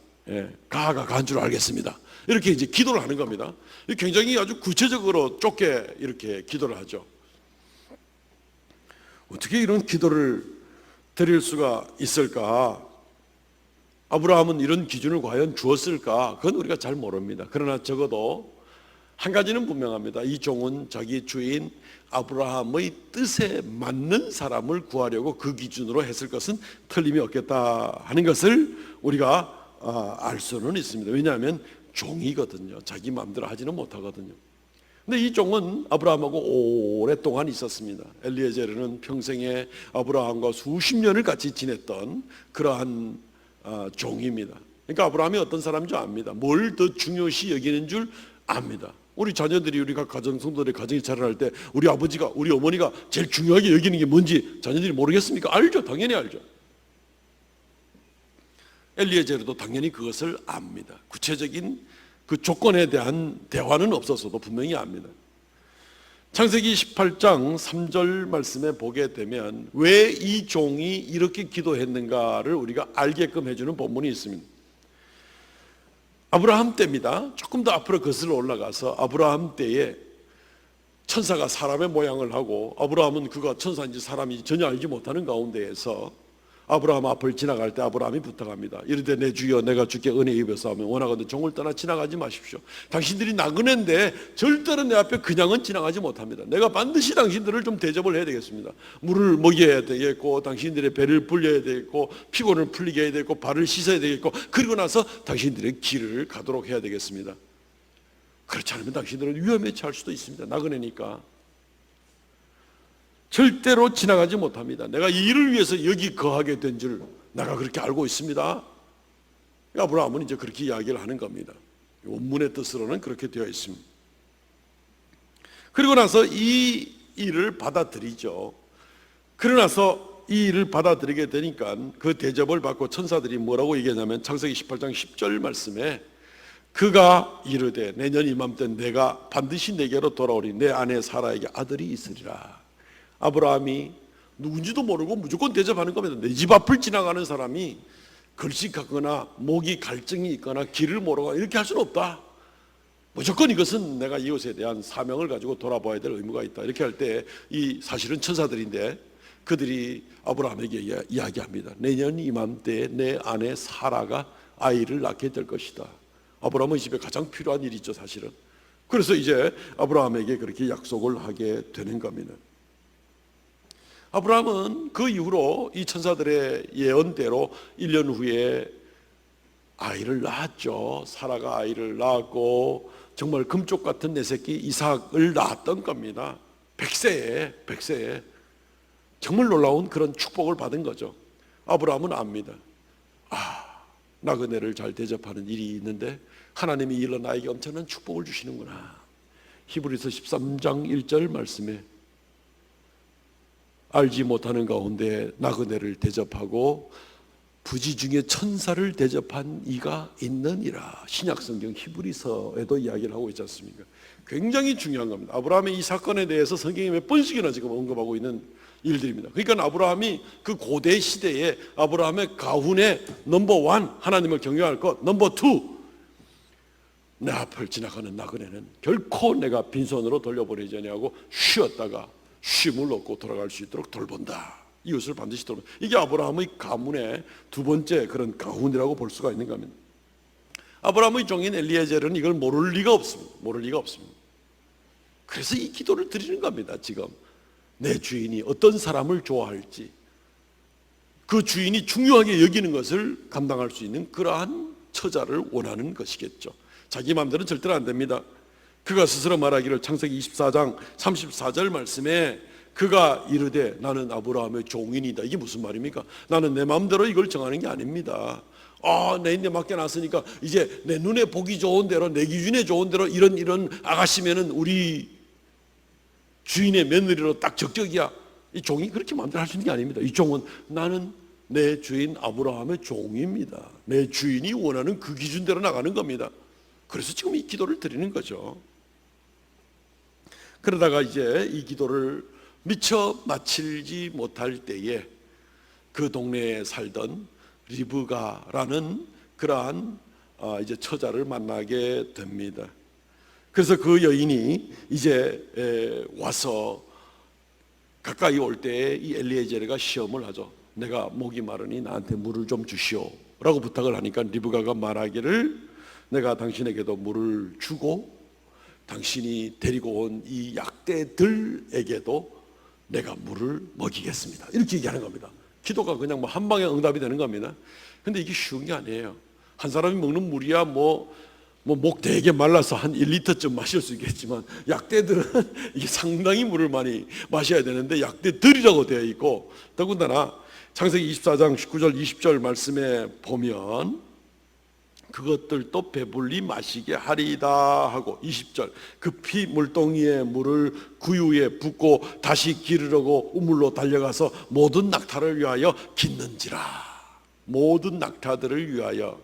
가가 간 줄 알겠습니다. 이렇게 이제 기도를 하는 겁니다. 굉장히 아주 구체적으로 좁게 이렇게 기도를 하죠. 어떻게 이런 기도를 드릴 수가 있을까? 아브라함은 이런 기준을 과연 주었을까? 그건 우리가 잘 모릅니다. 그러나 적어도 한 가지는 분명합니다. 이 종은 자기 주인 아브라함의 뜻에 맞는 사람을 구하려고 그 기준으로 했을 것은 틀림이 없겠다 하는 것을 우리가 알 수는 있습니다. 왜냐하면 종이거든요. 자기 마음대로 하지는 못하거든요. 근데 이 종은 아브라함하고 오랫동안 있었습니다. 엘리에젤은 평생에 아브라함과 수십 년을 같이 지냈던 그러한 종입니다. 그러니까 아브라함이 어떤 사람인 줄 압니다. 뭘 더 중요시 여기는 줄 압니다. 우리 자녀들이 우리가 성도들의 가정이 자라날 때 우리 아버지가 우리 어머니가 제일 중요하게 여기는 게 뭔지 자녀들이 모르겠습니까? 알죠. 당연히 알죠. 엘리에젤도 당연히 그것을 압니다. 구체적인 그 조건에 대한 대화는 없어서도 분명히 압니다. 창세기 18장 3절 말씀에 보게 되면 왜 이 종이 이렇게 기도했는가를 우리가 알게끔 해주는 본문이 있습니다. 아브라함 때입니다. 조금 더 앞으로 거슬러 올라가서 아브라함 때에 천사가 사람의 모양을 하고, 아브라함은 그가 천사인지 사람인지 전혀 알지 못하는 가운데에서 아브라함 앞을 지나갈 때 아브라함이 부탁합니다. 이르되 내 주여 내가 주께 은혜 입어서 하면 원하거든 종을 떠나 지나가지 마십시오. 당신들이 나그네인데 절대로 내 앞에 그냥은 지나가지 못합니다. 내가 반드시 당신들을 좀 대접을 해야 되겠습니다. 물을 먹여야 되겠고, 당신들의 배를 불려야 되겠고, 피곤을 풀리게 해야 되겠고, 발을 씻어야 되겠고, 그리고 나서 당신들의 길을 가도록 해야 되겠습니다. 그렇지 않으면 당신들은 위험에 처할 수도 있습니다. 나그네니까 절대로 지나가지 못합니다. 내가 이 일을 위해서 여기 거하게 된 줄 내가 그렇게 알고 있습니다. 아브라함은 이제 그렇게 이야기를 하는 겁니다. 원문의 뜻으로는 그렇게 되어 있습니다. 그리고 나서 이 일을 받아들이죠. 그러고 나서 이 일을 받아들이게 되니까 그 대접을 받고 천사들이 뭐라고 얘기하냐면 창세기 18장 10절 말씀에 그가 이르되 내년 이맘때 내가 반드시 내게로 돌아오리 내 아내 사라에게 아들이 있으리라. 아브라함이 누군지도 모르고 무조건 대접하는 겁니다. 내 집 앞을 지나가는 사람이 걸식하거나 목이 갈증이 있거나 길을 모르거나 이렇게 할 수는 없다. 무조건 이것은 내가 이웃에 대한 사명을 가지고 돌아봐야 될 의무가 있다. 이렇게 할 때 이 사실은 천사들인데 그들이 아브라함에게 이야기합니다. 내년 이맘때에 내 아내 사라가 아이를 낳게 될 것이다. 아브라함은 이 집에 가장 필요한 일이죠, 사실은. 그래서 이제 아브라함에게 그렇게 약속을 하게 되는 겁니다. 아브라함은 그 이후로 이 천사들의 예언대로 1년 후에 아이를 낳았죠. 사라가 아이를 낳았고 정말 금쪽 같은 내 새끼 이삭을 낳았던 겁니다. 100세에 정말 놀라운 그런 축복을 받은 거죠. 아브라함은 압니다. 나그네를 잘 대접하는 일이 있는데 하나님이 일러 나에게 엄청난 축복을 주시는구나. 히브리서 13장 1절 말씀에 알지 못하는 가운데 나그네를 대접하고 부지 중에 천사를 대접한 이가 있느니라. 신약성경 히브리서에도 이야기를 하고 있지 않습니까? 굉장히 중요한 겁니다. 아브라함의 이 사건에 대해서 성경이 몇 번씩이나 지금 언급하고 있는 일들입니다. 그러니까 아브라함이 그 고대 시대에 아브라함의 가훈의 넘버1 하나님을 경외할 것, 넘버2 내 앞을 지나가는 나그네는 결코 내가 빈손으로 돌려보내지 아니하고 쉬었다가 쉼을 얻고 돌아갈 수 있도록 돌본다. 이웃을 반드시 돌본다. 이게 아브라함의 가문의 두 번째 그런 가훈이라고 볼 수가 있는 겁니다. 아브라함의 종인 엘리에젤은 이걸 모를 리가 없습니다. 그래서 이 기도를 드리는 겁니다. 지금 내 주인이 어떤 사람을 좋아할지, 그 주인이 중요하게 여기는 것을 감당할 수 있는 그러한 처자를 원하는 것이겠죠. 자기 마음대로는 절대로 안 됩니다. 그가 스스로 말하기를 창세기 24장 34절 말씀에 그가 이르되 나는 아브라함의 종인이다. 이게 무슨 말입니까? 나는 내 마음대로 이걸 정하는 게 아닙니다. 내 인내 맡겨놨으니까 이제 내 눈에 보기 좋은 대로, 내 기준에 좋은 대로 이런 아가씨면은 우리 주인의 며느리로 딱 적적이야. 이 종이 그렇게 마음대로 할 수 있는 게 아닙니다. 이 종은 나는 내 주인 아브라함의 종입니다. 내 주인이 원하는 그 기준대로 나가는 겁니다. 그래서 지금 이 기도를 드리는 거죠. 그러다가 이제 이 기도를 미처 마치지 못할 때에 그 동네에 살던 리브가라는 그러한 이제 처자를 만나게 됩니다. 그래서 그 여인이 이제 와서 가까이 올 때 이 엘리에젤가 시험을 하죠. 내가 목이 마르니 나한테 물을 좀 주시오 라고 부탁을 하니까 리브가가 말하기를 내가 당신에게도 물을 주고 당신이 데리고 온 이 약대들에게도 내가 물을 먹이겠습니다. 이렇게 얘기하는 겁니다. 기도가 그냥 뭐 한 방에 응답이 되는 겁니다. 근데 이게 쉬운 게 아니에요. 한 사람이 먹는 물이야 목 되게 말라서 한 1리터쯤 마실 수 있겠지만 약대들은 이게 상당히 물을 많이 마셔야 되는데 약대들이라고 되어 있고, 더군다나 창세기 24장 19절 20절 말씀에 보면 그것들도 배불리 마시게 하리다 하고 20절 급히 물동이에 물을 구유에 붓고 다시 기르려고 우물로 달려가서 모든 낙타를 위하여 깃는지라. 모든 낙타들을 위하여.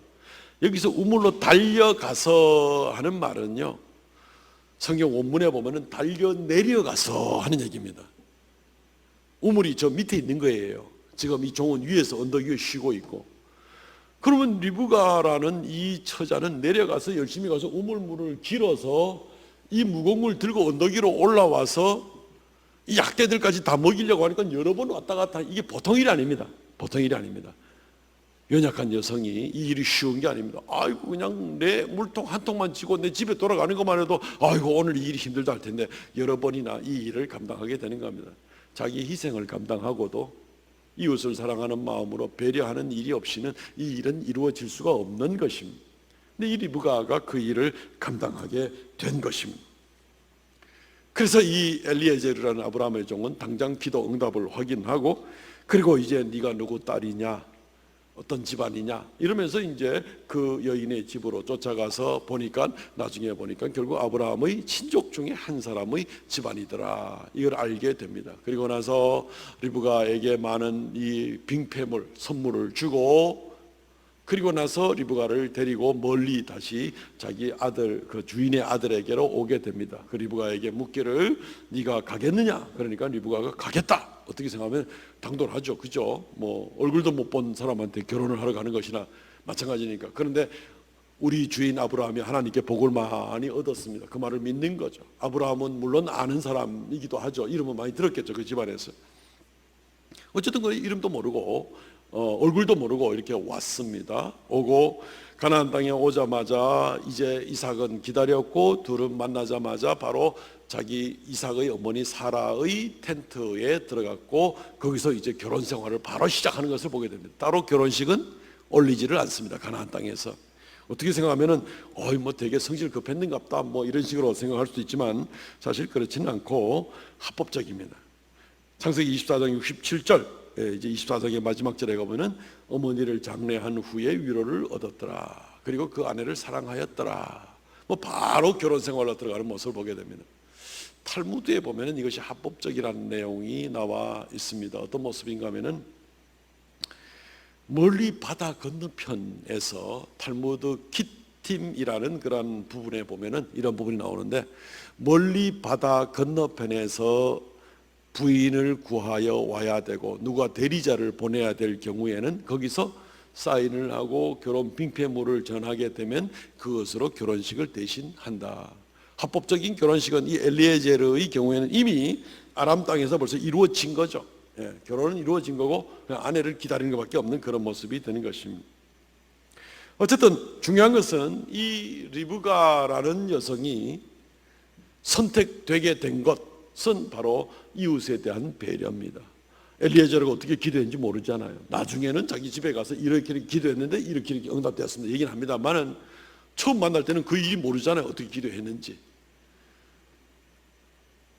여기서 우물로 달려가서 하는 말은요, 성경 원문에 보면은 달려 내려가서 하는 얘기입니다. 우물이 저 밑에 있는 거예요. 지금 이 종은 위에서 언덕 위에 쉬고 있고, 그러면 리브가라는 이 처자는 내려가서 열심히 가서 우물물을 길어서 이 무거운 물 들고 언덕 위로 올라와서 이 약대들까지 다 먹이려고 하니까 여러 번 왔다 갔다. 이게 보통 일이 아닙니다. 보통 일이 아닙니다. 연약한 여성이 이 일이 쉬운 게 아닙니다. 아이고 그냥 내 물통 한 통만 지고 내 집에 돌아가는 것만 해도 아이고 오늘 이 일이 힘들다 할 텐데 여러 번이나 이 일을 감당하게 되는 겁니다. 자기 희생을 감당하고도 이웃을 사랑하는 마음으로 배려하는 일이 없이는 이 일은 이루어질 수가 없는 것입니다. 근데 이 리브가가 그 일을 감당하게 된 것입니다. 그래서 이 엘리에제르라는 아브라함의 종은 당장 기도 응답을 확인하고, 그리고 이제 네가 누구 딸이냐, 어떤 집안이냐 이러면서 이제 그 여인의 집으로 쫓아가서 보니까, 나중에 보니까 결국 아브라함의 친족 중에 한 사람의 집안이더라, 이걸 알게 됩니다. 그리고 나서 리브가에게 많은 이 빙패물 선물을 주고, 그리고 나서 리브가를 데리고 멀리 다시 자기 아들, 그 주인의 아들에게로 오게 됩니다. 그 리브가에게 묻기를 네가 가겠느냐? 그러니까 리브가가 가겠다. 어떻게 생각하면 당돌하죠, 그죠? 뭐 얼굴도 못 본 사람한테 결혼을 하러 가는 것이나 마찬가지니까. 그런데 우리 주인 아브라함이 하나님께 복을 많이 얻었습니다. 그 말을 믿는 거죠. 아브라함은 물론 아는 사람이기도 하죠. 이름은 많이 들었겠죠, 그 집안에서. 어쨌든 그 이름도 모르고 얼굴도 모르고 이렇게 왔습니다. 오고 가나안 땅에 오자마자 이제 이삭은 기다렸고, 둘은 만나자마자 바로 자기 이삭의 어머니 사라의 텐트에 들어갔고, 거기서 이제 결혼 생활을 바로 시작하는 것을 보게 됩니다. 따로 결혼식은 올리지를 않습니다. 가나안 땅에서. 어떻게 생각하면은 뭐 되게 성질 급했는갑다 뭐 이런 식으로 생각할 수도 있지만 사실 그렇지는 않고 합법적입니다. 창세기 24장 67절, 이제 24장의 마지막 절에 가보면은 어머니를 장례한 후에 위로를 얻었더라, 그리고 그 아내를 사랑하였더라, 뭐 바로 결혼 생활로 들어가는 모습을 보게 됩니다. 탈무드에 보면은 이것이 합법적이라는 내용이 나와 있습니다. 어떤 모습인가 하면은 멀리 바다 건너편에서 탈무드 키팀이라는 그런 부분에 보면은 이런 부분이 나오는데, 멀리 바다 건너편에서 부인을 구하여 와야 되고 누가 대리자를 보내야 될 경우에는 거기서 사인을 하고 결혼 빙패물을 전하게 되면 그것으로 결혼식을 대신한다. 합법적인 결혼식은 이 엘리에제르의 경우에는 이미 아람 땅에서 벌써 이루어진 거죠. 결혼은 이루어진 거고 그냥 아내를 기다리는 것밖에 없는 그런 모습이 되는 것입니다. 어쨌든 중요한 것은 이 리브가라는 여성이 선택되게 된 것은 바로 이웃에 대한 배려입니다. 엘리에제르가 어떻게 기도했는지 모르잖아요. 나중에는 자기 집에 가서 이렇게 기도했는데 이렇게 응답되었습니다 얘기는 합니다만은 처음 만날 때는 그 일이 모르잖아요, 어떻게 기도했는지.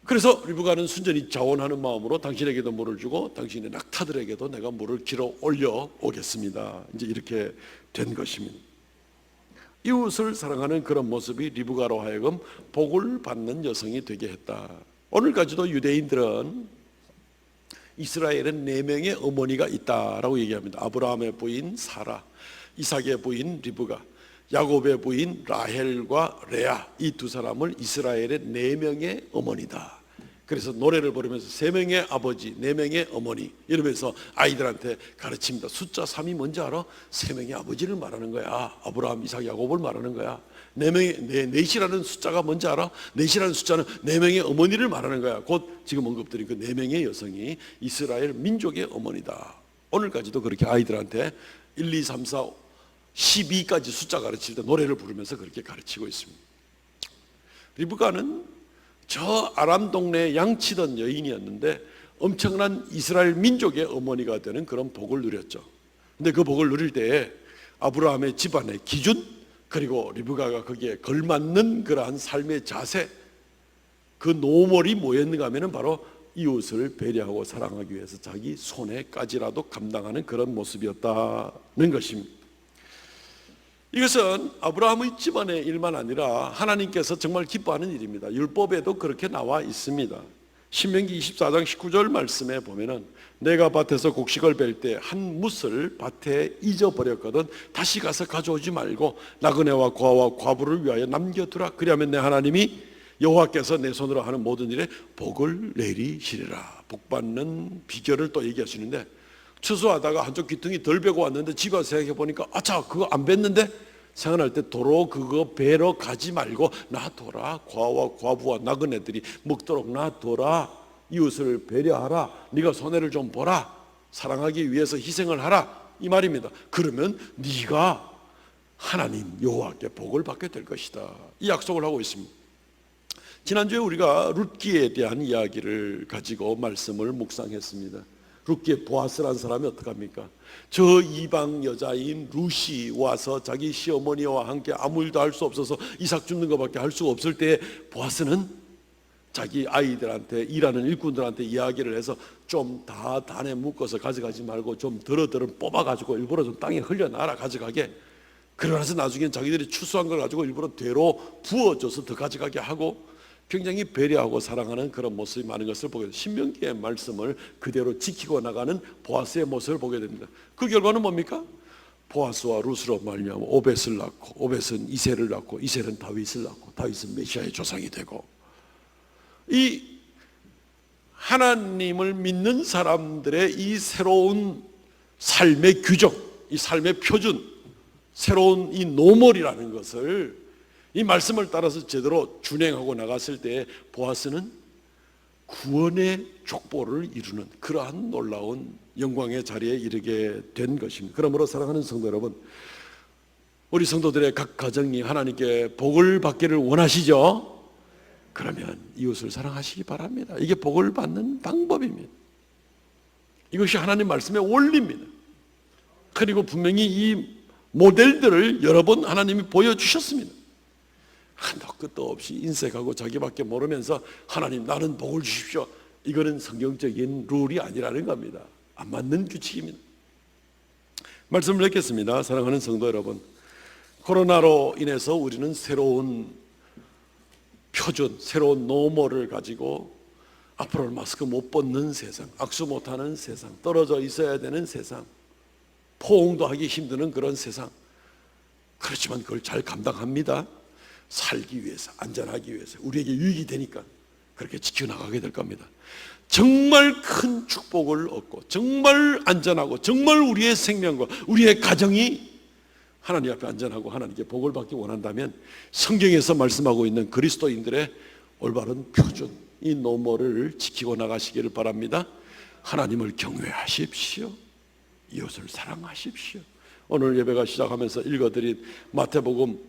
그래서 리브가는 순전히 자원하는 마음으로 당신에게도 물을 주고 당신의 낙타들에게도 내가 물을 길어 올려 오겠습니다, 이제 이렇게 된 것입니다. 이웃을 사랑하는 그런 모습이 리브가로 하여금 복을 받는 여성이 되게 했다. 오늘까지도 유대인들은 이스라엘은 4명의 어머니가 있다라고 얘기합니다. 아브라함의 부인 사라, 이삭의 부인 리브가, 야곱의 부인 라헬과 레아, 이 두 사람을 이스라엘의 4명의 어머니다. 그래서 노래를 부르면서 3명의 아버지, 4명의 어머니 이러면서 아이들한테 가르칩니다. 숫자 3이 뭔지 알아? 3명의 아버지를 말하는 거야. 아브라함, 이삭, 야곱을 말하는 거야. 4넷이라는 숫자가 뭔지 알아? 4이라는 숫자는 4명의 어머니를 말하는 거야. 곧 지금 언급드린 그 4명의 여성이 이스라엘 민족의 어머니다. 오늘까지도 그렇게 아이들한테 1, 2, 3, 4, 12까지 숫자 가르칠 때 노래를 부르면서 그렇게 가르치고 있습니다. 리브가는 저 아람 동네에 양치던 여인이었는데 엄청난 이스라엘 민족의 어머니가 되는 그런 복을 누렸죠. 근데 그 복을 누릴 때에 아브라함의 집안의 기준, 그리고 리브가가 거기에 걸맞는 그러한 삶의 자세, 그 노멀이 뭐였는가 하면 바로 이웃을 배려하고 사랑하기 위해서 자기 손해까지라도 감당하는 그런 모습이었다는 것입니다. 이것은 아브라함의 집안의 일만 아니라 하나님께서 정말 기뻐하는 일입니다. 율법에도 그렇게 나와 있습니다. 신명기 24장 19절 말씀에 보면은 내가 밭에서 곡식을 벨 때 한 뭇을 밭에 잊어버렸거든 다시 가서 가져오지 말고 나그네와 고아와 과부를 위하여 남겨두라. 그리하면 내 하나님이 여호와께서 내 손으로 하는 모든 일에 복을 내리시리라. 복 받는 비결을 또 얘기하시는데 추수하다가 한쪽 귀퉁이 덜 베고 왔는데 집에 와서 생각해 보니까 아차 그거 안 뱄는데 생각할 때 도로 그거 베러 가지 말고 놔둬라. 과와 과부와 나그네들이 먹도록 놔둬라. 이웃을 배려하라. 네가 손해를 좀 보라. 사랑하기 위해서 희생을 하라. 이 말입니다. 그러면 네가 하나님 여호와께 복을 받게 될 것이다. 이 약속을 하고 있습니다. 지난주에 우리가 룻기에 대한 이야기를 가지고 말씀을 묵상했습니다. 룻기에 보아스라는 사람이 어떡합니까? 저 이방 여자인 룻이 와서 자기 시어머니와 함께 아무 일도 할 수 없어서 이삭 줍는 것밖에 할 수가 없을 때 보아스는 자기 아이들한테 일하는 일꾼들한테 이야기를 해서 좀 다 단에 묶어서 가져가지 말고 좀 덜어덜어 뽑아가지고 일부러 좀 땅에 흘려놔라 가져가게. 그러나서 나중에 자기들이 추수한 걸 가지고 일부러 되로 부어줘서 더 가져가게 하고 굉장히 배려하고 사랑하는 그런 모습이 많은 것을 보게 됩니다. 신명기의 말씀을 그대로 지키고 나가는 보아스의 모습을 보게 됩니다. 그 결과는 뭡니까? 보아스와 룻으로 말미암아 오벳을 낳고 오벳은 이새를 낳고 이새는 다윗을 낳고 다윗은 메시아의 조상이 되고 이 하나님을 믿는 사람들의 이 새로운 삶의 규정, 이 삶의 표준, 새로운 이 노멀이라는 것을 이 말씀을 따라서 제대로 준행하고 나갔을 때 보아스는 구원의 족보를 이루는 그러한 놀라운 영광의 자리에 이르게 된 것입니다. 그러므로 사랑하는 성도 여러분, 우리 성도들의 각 가정이 하나님께 복을 받기를 원하시죠? 그러면 이웃을 사랑하시기 바랍니다. 이게 복을 받는 방법입니다. 이것이 하나님 말씀의 원리입니다. 그리고 분명히 이 모델들을 여러 번 하나님이 보여주셨습니다. 한도 끝도 없이 인색하고 자기밖에 모르면서 하나님 나는 복을 주십시오. 이거는 성경적인 룰이 아니라는 겁니다. 안 맞는 규칙입니다. 말씀을 읽겠습니다. 사랑하는 성도 여러분, 코로나로 인해서 우리는 새로운 표준, 새로운 노멀을 가지고 앞으로는 마스크 못 벗는 세상, 악수 못하는 세상, 떨어져 있어야 되는 세상, 포옹도 하기 힘드는 그런 세상. 그렇지만 그걸 잘 감당합니다. 살기 위해서, 안전하기 위해서, 우리에게 유익이 되니까 그렇게 지켜나가게 될 겁니다. 정말 큰 축복을 얻고 정말 안전하고 정말 우리의 생명과 우리의 가정이 하나님 앞에 안전하고 하나님께 복을 받기 원한다면 성경에서 말씀하고 있는 그리스도인들의 올바른 표준, 이 노모를 지키고 나가시기를 바랍니다. 하나님을 경외하십시오. 이웃을 사랑하십시오. 오늘 예배가 시작하면서 읽어드린 마태복음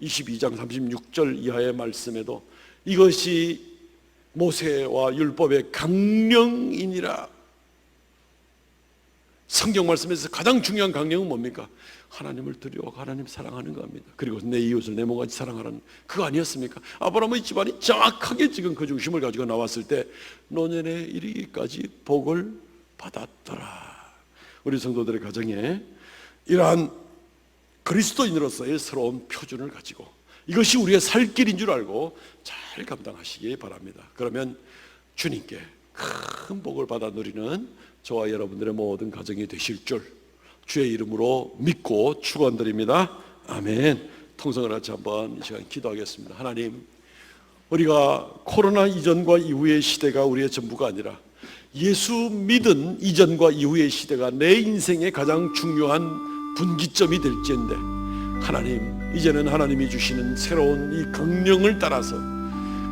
22장 36절 이하의 말씀에도 이것이 모세와 율법의 강령이니라. 성경 말씀에서 가장 중요한 강령은 뭡니까? 하나님을 두려워하고 하나님 사랑하는 겁니다. 그리고 내 이웃을 내 몸같이 사랑하는 그거 아니었습니까? 아브라함의 집안이 정확하게 지금 그 중심을 가지고 나왔을 때 노년에 이르기까지 복을 받았더라. 우리 성도들의 가정에 이러한 그리스도인으로서의 새로운 표준을 가지고 이것이 우리의 살 길인 줄 알고 잘 감당하시기 바랍니다. 그러면 주님께 큰 복을 받아 누리는 저와 여러분들의 모든 가정이 되실 줄 주의 이름으로 믿고 축원드립니다. 아멘. 통성을 같이 한번 이 시간 기도하겠습니다. 하나님, 우리가 코로나 이전과 이후의 시대가 우리의 전부가 아니라 예수 믿은 이전과 이후의 시대가 내 인생의 가장 중요한 분기점이 될지인데 하나님, 이제는 하나님이 주시는 새로운 이 강령을 따라서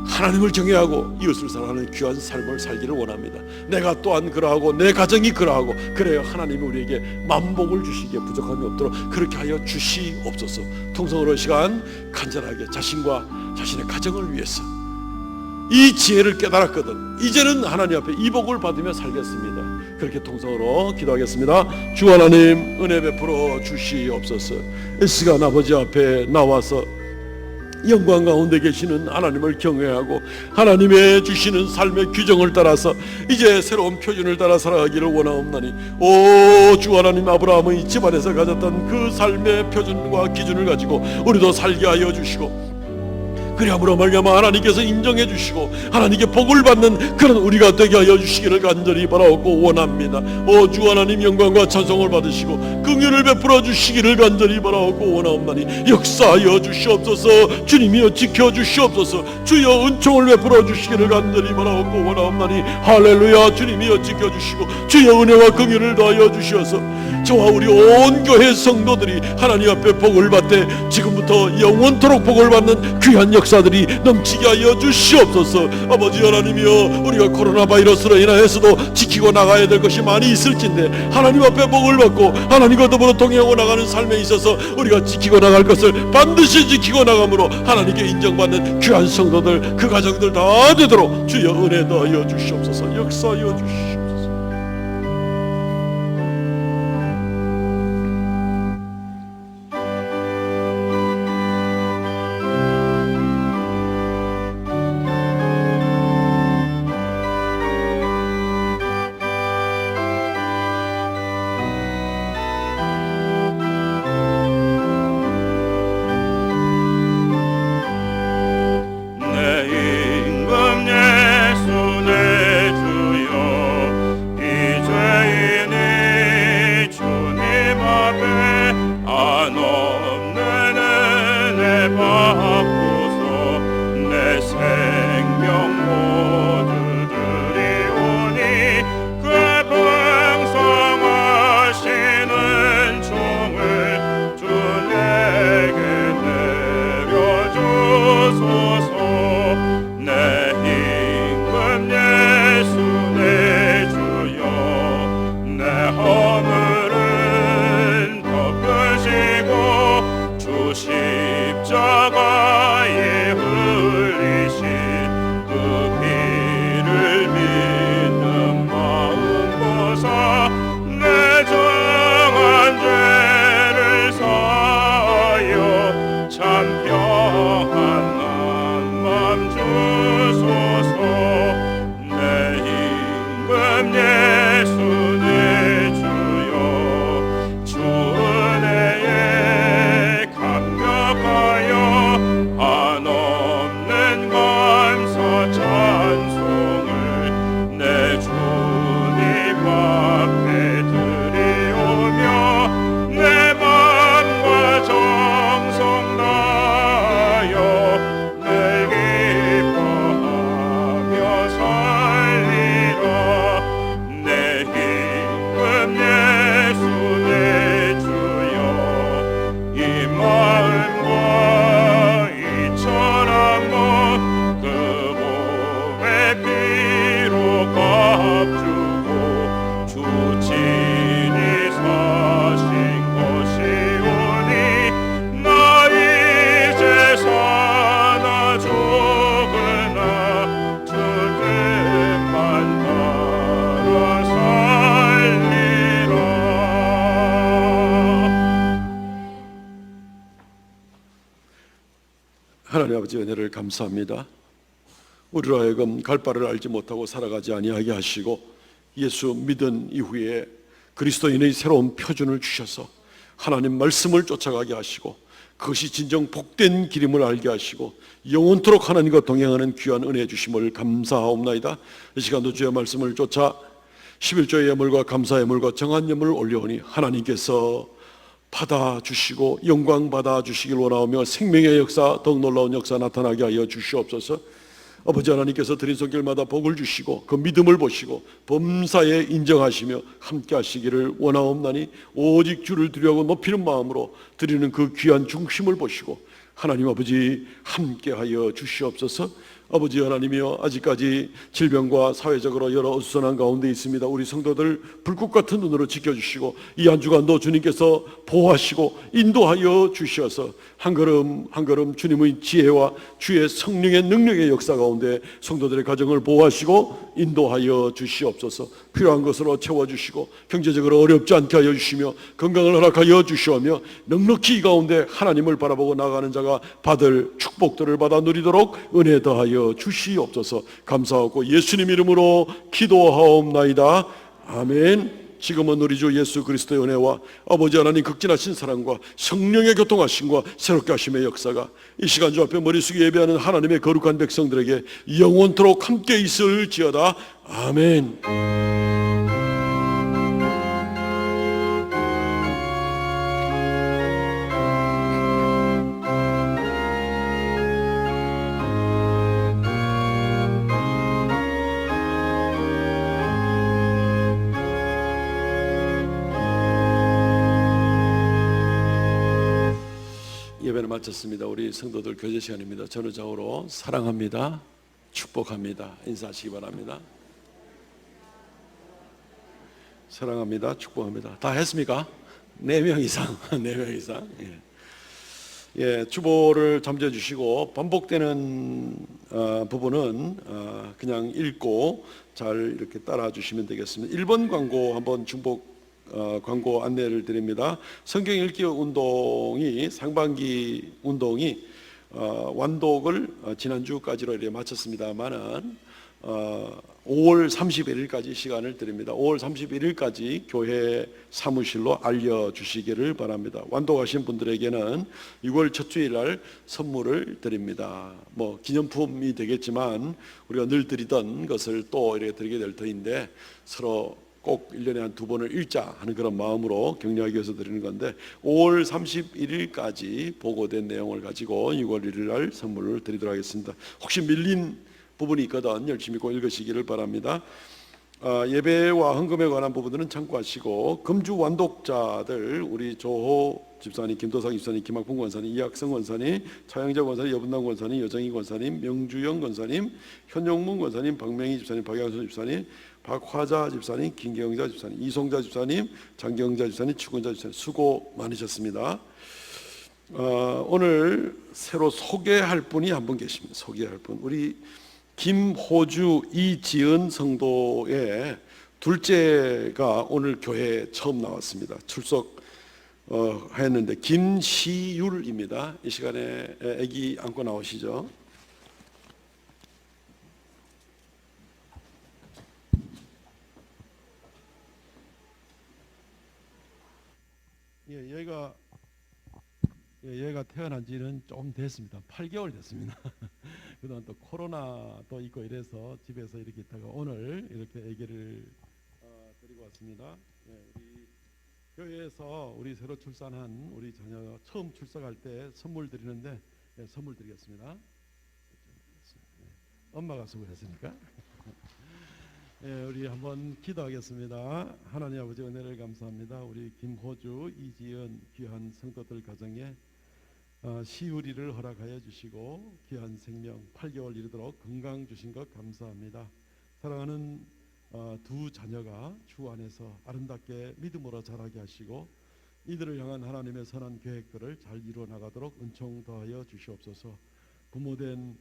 하나님을 경외하고 이웃을 사랑하는 귀한 삶을 살기를 원합니다. 내가 또한 그러하고 내 가정이 그러하고 그래야 하나님이 우리에게 만복을 주시기에 부족함이 없도록 그렇게 하여 주시옵소서. 통성으로 시간 간절하게 자신과 자신의 가정을 위해서 이 지혜를 깨달았거든 이제는 하나님 앞에 이 복을 받으며 살겠습니다. 그렇게 통성으로 기도하겠습니다. 주 하나님, 은혜 베풀어 주시옵소서. 이 시간 아버지 앞에 나와서 영광 가운데 계시는 하나님을 경외하고 하나님의 주시는 삶의 규정을 따라서 이제 새로운 표준을 따라 살아가기를 원하옵나니, 오 주 하나님, 아브라함의 집안에서 가졌던 그 삶의 표준과 기준을 가지고 우리도 살게 하여 주시고 그리함으로 말미암아 하나님께서 인정해 주시고 하나님께 복을 받는 그런 우리가 되게 하여 주시기를 간절히 바라옵고 원합니다. 오 주 하나님, 영광과 찬송을 받으시고 긍휼을 베풀어 주시기를 간절히 바라옵고 원하옵나니 역사하여 주시옵소서. 주님이여 지켜 주시옵소서. 주여 은총을 베풀어 주시기를 간절히 바라옵고 원하옵나니 할렐루야. 주님이여 지켜 주시고 주여 은혜와 긍휼을 더하여 주시어서 저와 우리 온 교회 성도들이 하나님 앞에 복을 받되 지금부터 영원토록 복을 받는 귀한 역사들이 넘치게 하여 주시옵소서. 아버지 하나님이여, 우리가 코로나 바이러스로 인하여서도 지키고 나가야 될 것이 많이 있을진데 하나님 앞에 복을 받고 하나님과 더불어 동행하고 나가는 삶에 있어서 우리가 지키고 나갈 것을 반드시 지키고 나감으로 하나님께 인정받는 귀한 성도들, 그 가정들 다 되도록 주여 은혜 더하여 주시옵소서. 역사하여 주시옵소서. 하나님 아버지 은혜를 감사합니다. 우리로 하여금 갈 바를 알지 못하고 살아가지 아니하게 하시고 예수 믿은 이후에 그리스도인의 새로운 표준을 주셔서 하나님 말씀을 쫓아가게 하시고 그것이 진정 복된 길임을 알게 하시고 영원토록 하나님과 동행하는 귀한 은혜 주심을 감사하옵나이다. 이 시간도 주의 말씀을 쫓아 11조의 예물과 감사 예물과 정한 예물을 올려오니 하나님께서 받아주시고 영광 받아주시길 원하오며 생명의 역사, 더욱 놀라운 역사 나타나게 하여 주시옵소서. 아버지 하나님께서 드린 손길마다 복을 주시고 그 믿음을 보시고 범사에 인정하시며 함께 하시기를 원하옵나니 오직 주를 두려워 높이는 마음으로 드리는 그 귀한 중심을 보시고 하나님 아버지 함께 하여 주시옵소서. 아버지 하나님이여, 아직까지 질병과 사회적으로 여러 어수선한 가운데 있습니다. 우리 성도들 불꽃 같은 눈으로 지켜주시고 이 한 주간도 주님께서 보호하시고 인도하여 주셔서 한 걸음 한 걸음 주님의 지혜와 주의 성령의 능력의 역사 가운데 성도들의 가정을 보호하시고 인도하여 주시옵소서. 필요한 것으로 채워주시고 경제적으로 어렵지 않게 하여 주시며 건강을 허락하여 주시오며 넉넉히 이 가운데 하나님을 바라보고 나가는 자가 받을 축복들을 받아 누리도록 은혜 더하여 주시옵소서. 감사하고 예수님 이름으로 기도하옵나이다. 아멘. 지금은 우리 주 예수 그리스도의 은혜와 아버지 하나님 극진하신 사랑과 성령의 교통하심과 새롭게 하심의 역사가 이 시간 주 앞에 머리 숙여 예배하는 하나님의 거룩한 백성들에게 영원토록 함께 있을지어다. 아멘. 예배를 마쳤습니다. 우리 성도들 교제 시간입니다. 전우장으로 사랑합니다, 축복합니다 인사하시기 바랍니다. 사랑합니다, 축복합니다. 다 했습니까? 4명 이상 4명 이상. 주보를 잠재 주시고 반복되는 부분은 그냥 읽고 잘 이렇게 따라 주시면 되겠습니다. 1번 광고 한번 중복 광고 안내를 드립니다. 성경 읽기 운동이 상반기 운동이 완독을 지난주까지로 이렇게 마쳤습니다만은 5월 31일까지 시간을 드립니다. 5월 31일까지 교회 사무실로 알려주시기를 바랍니다. 완독하신 분들에게는 6월 첫 주일 날 선물을 드립니다. 뭐 기념품이 되겠지만 우리가 늘 드리던 것을 또 이렇게 드리게 될 터인데 서로 꼭 1년에 한 2번을 읽자 하는 그런 마음으로 격려하기 위해서 드리는 건데 5월 31일까지 보고된 내용을 가지고 6월 1일 날 선물을 드리도록 하겠습니다. 혹시 밀린 부분이 있거든 열심히 꼭 읽으시기를 바랍니다. 예배와 헌금에 관한 부분들은 참고하시고 금주 완독자들 우리 조호 집사님, 김도상 집사님, 김학봉 권사님, 이학성 권사님, 차영재 권사님, 여분당 권사님, 여정희 권사님, 명주영 권사님, 현용문 권사님, 박명희 집사님, 박양선 집사님, 박화자 집사님, 김경자 집사님, 이송자 집사님, 장경자 집사님, 추근자 집사님 수고 많으셨습니다. 오늘 새로 소개할 분이 한 분 계십니다. 소개할 분 우리 김호주 이지은 성도의 둘째가 오늘 교회에 처음 나왔습니다. 출석했는데 김시율입니다. 이 시간에 아기 안고 나오시죠. 얘가 태어난 지는 좀 됐습니다. 8개월 됐습니다. 그동안 또 코로나도 있고 이래서 집에서 이렇게 있다가 오늘 이렇게 아기를 데리고 왔습니다. 우리 교회에서 우리 새로 출산한 우리 자녀 처음 출석할 때 선물 드리는데 선물 드리겠습니다. 엄마가 수고했으니까. 우리 한번 기도하겠습니다. 하나님 아버지 은혜를 감사합니다. 우리 김호주, 이지연 귀한 성도들 가정에 시우리를 허락하여 주시고 귀한 생명 8개월 이르도록 건강 주신 것 감사합니다. 사랑하는 두 자녀가 주 안에서 아름답게 믿음으로 자라게 하시고 이들을 향한 하나님의 선한 계획들을 잘 이루어 나가도록 은총 더하여 주시옵소서. 부모된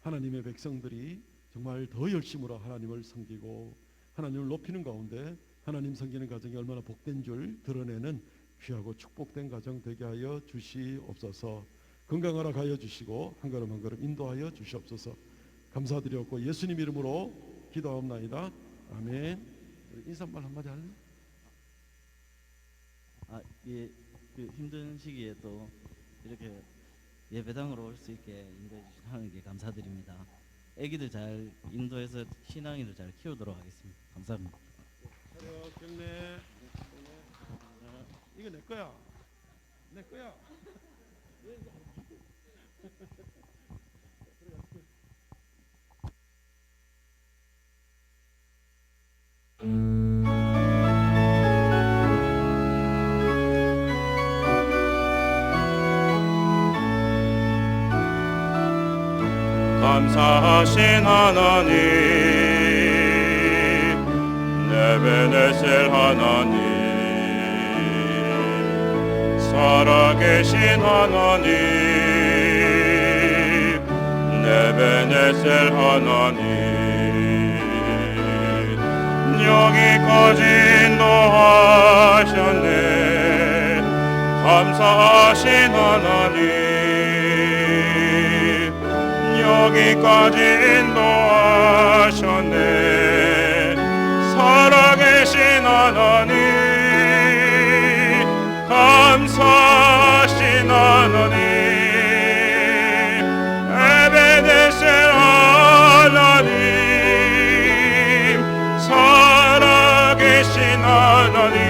하나님의 백성들이 정말 더 열심으로 하나님을 섬기고 하나님을 높이는 가운데 하나님 섬기는 가정이 얼마나 복된 줄 드러내는 귀하고 축복된 가정 되게 하여 주시옵소서. 건강하라 하여 주시고 한 걸음 한 걸음 인도하여 주시옵소서. 감사드렸고 예수님 이름으로 기도하옵나이다. 아멘. 인사말 한마디 할래? 예, 그 힘든 시기에 또 이렇게 예배당으로 올 수 있게 인도해 주신 하나님께 감사드립니다. 아기들 잘 인도해서 신앙인을 잘 키우도록 하겠습니다. 감사합니다. 경례. 이거 내 거야. 내 거야. 감사하신 하나님, 네베네셀 하나님, 살아계신 하나님, 네베네셀 하나님, 여기까지 인도하셨네. 감사하신 하나님, 여기까지 인도하셨네. 살아계신 살아계신 하나님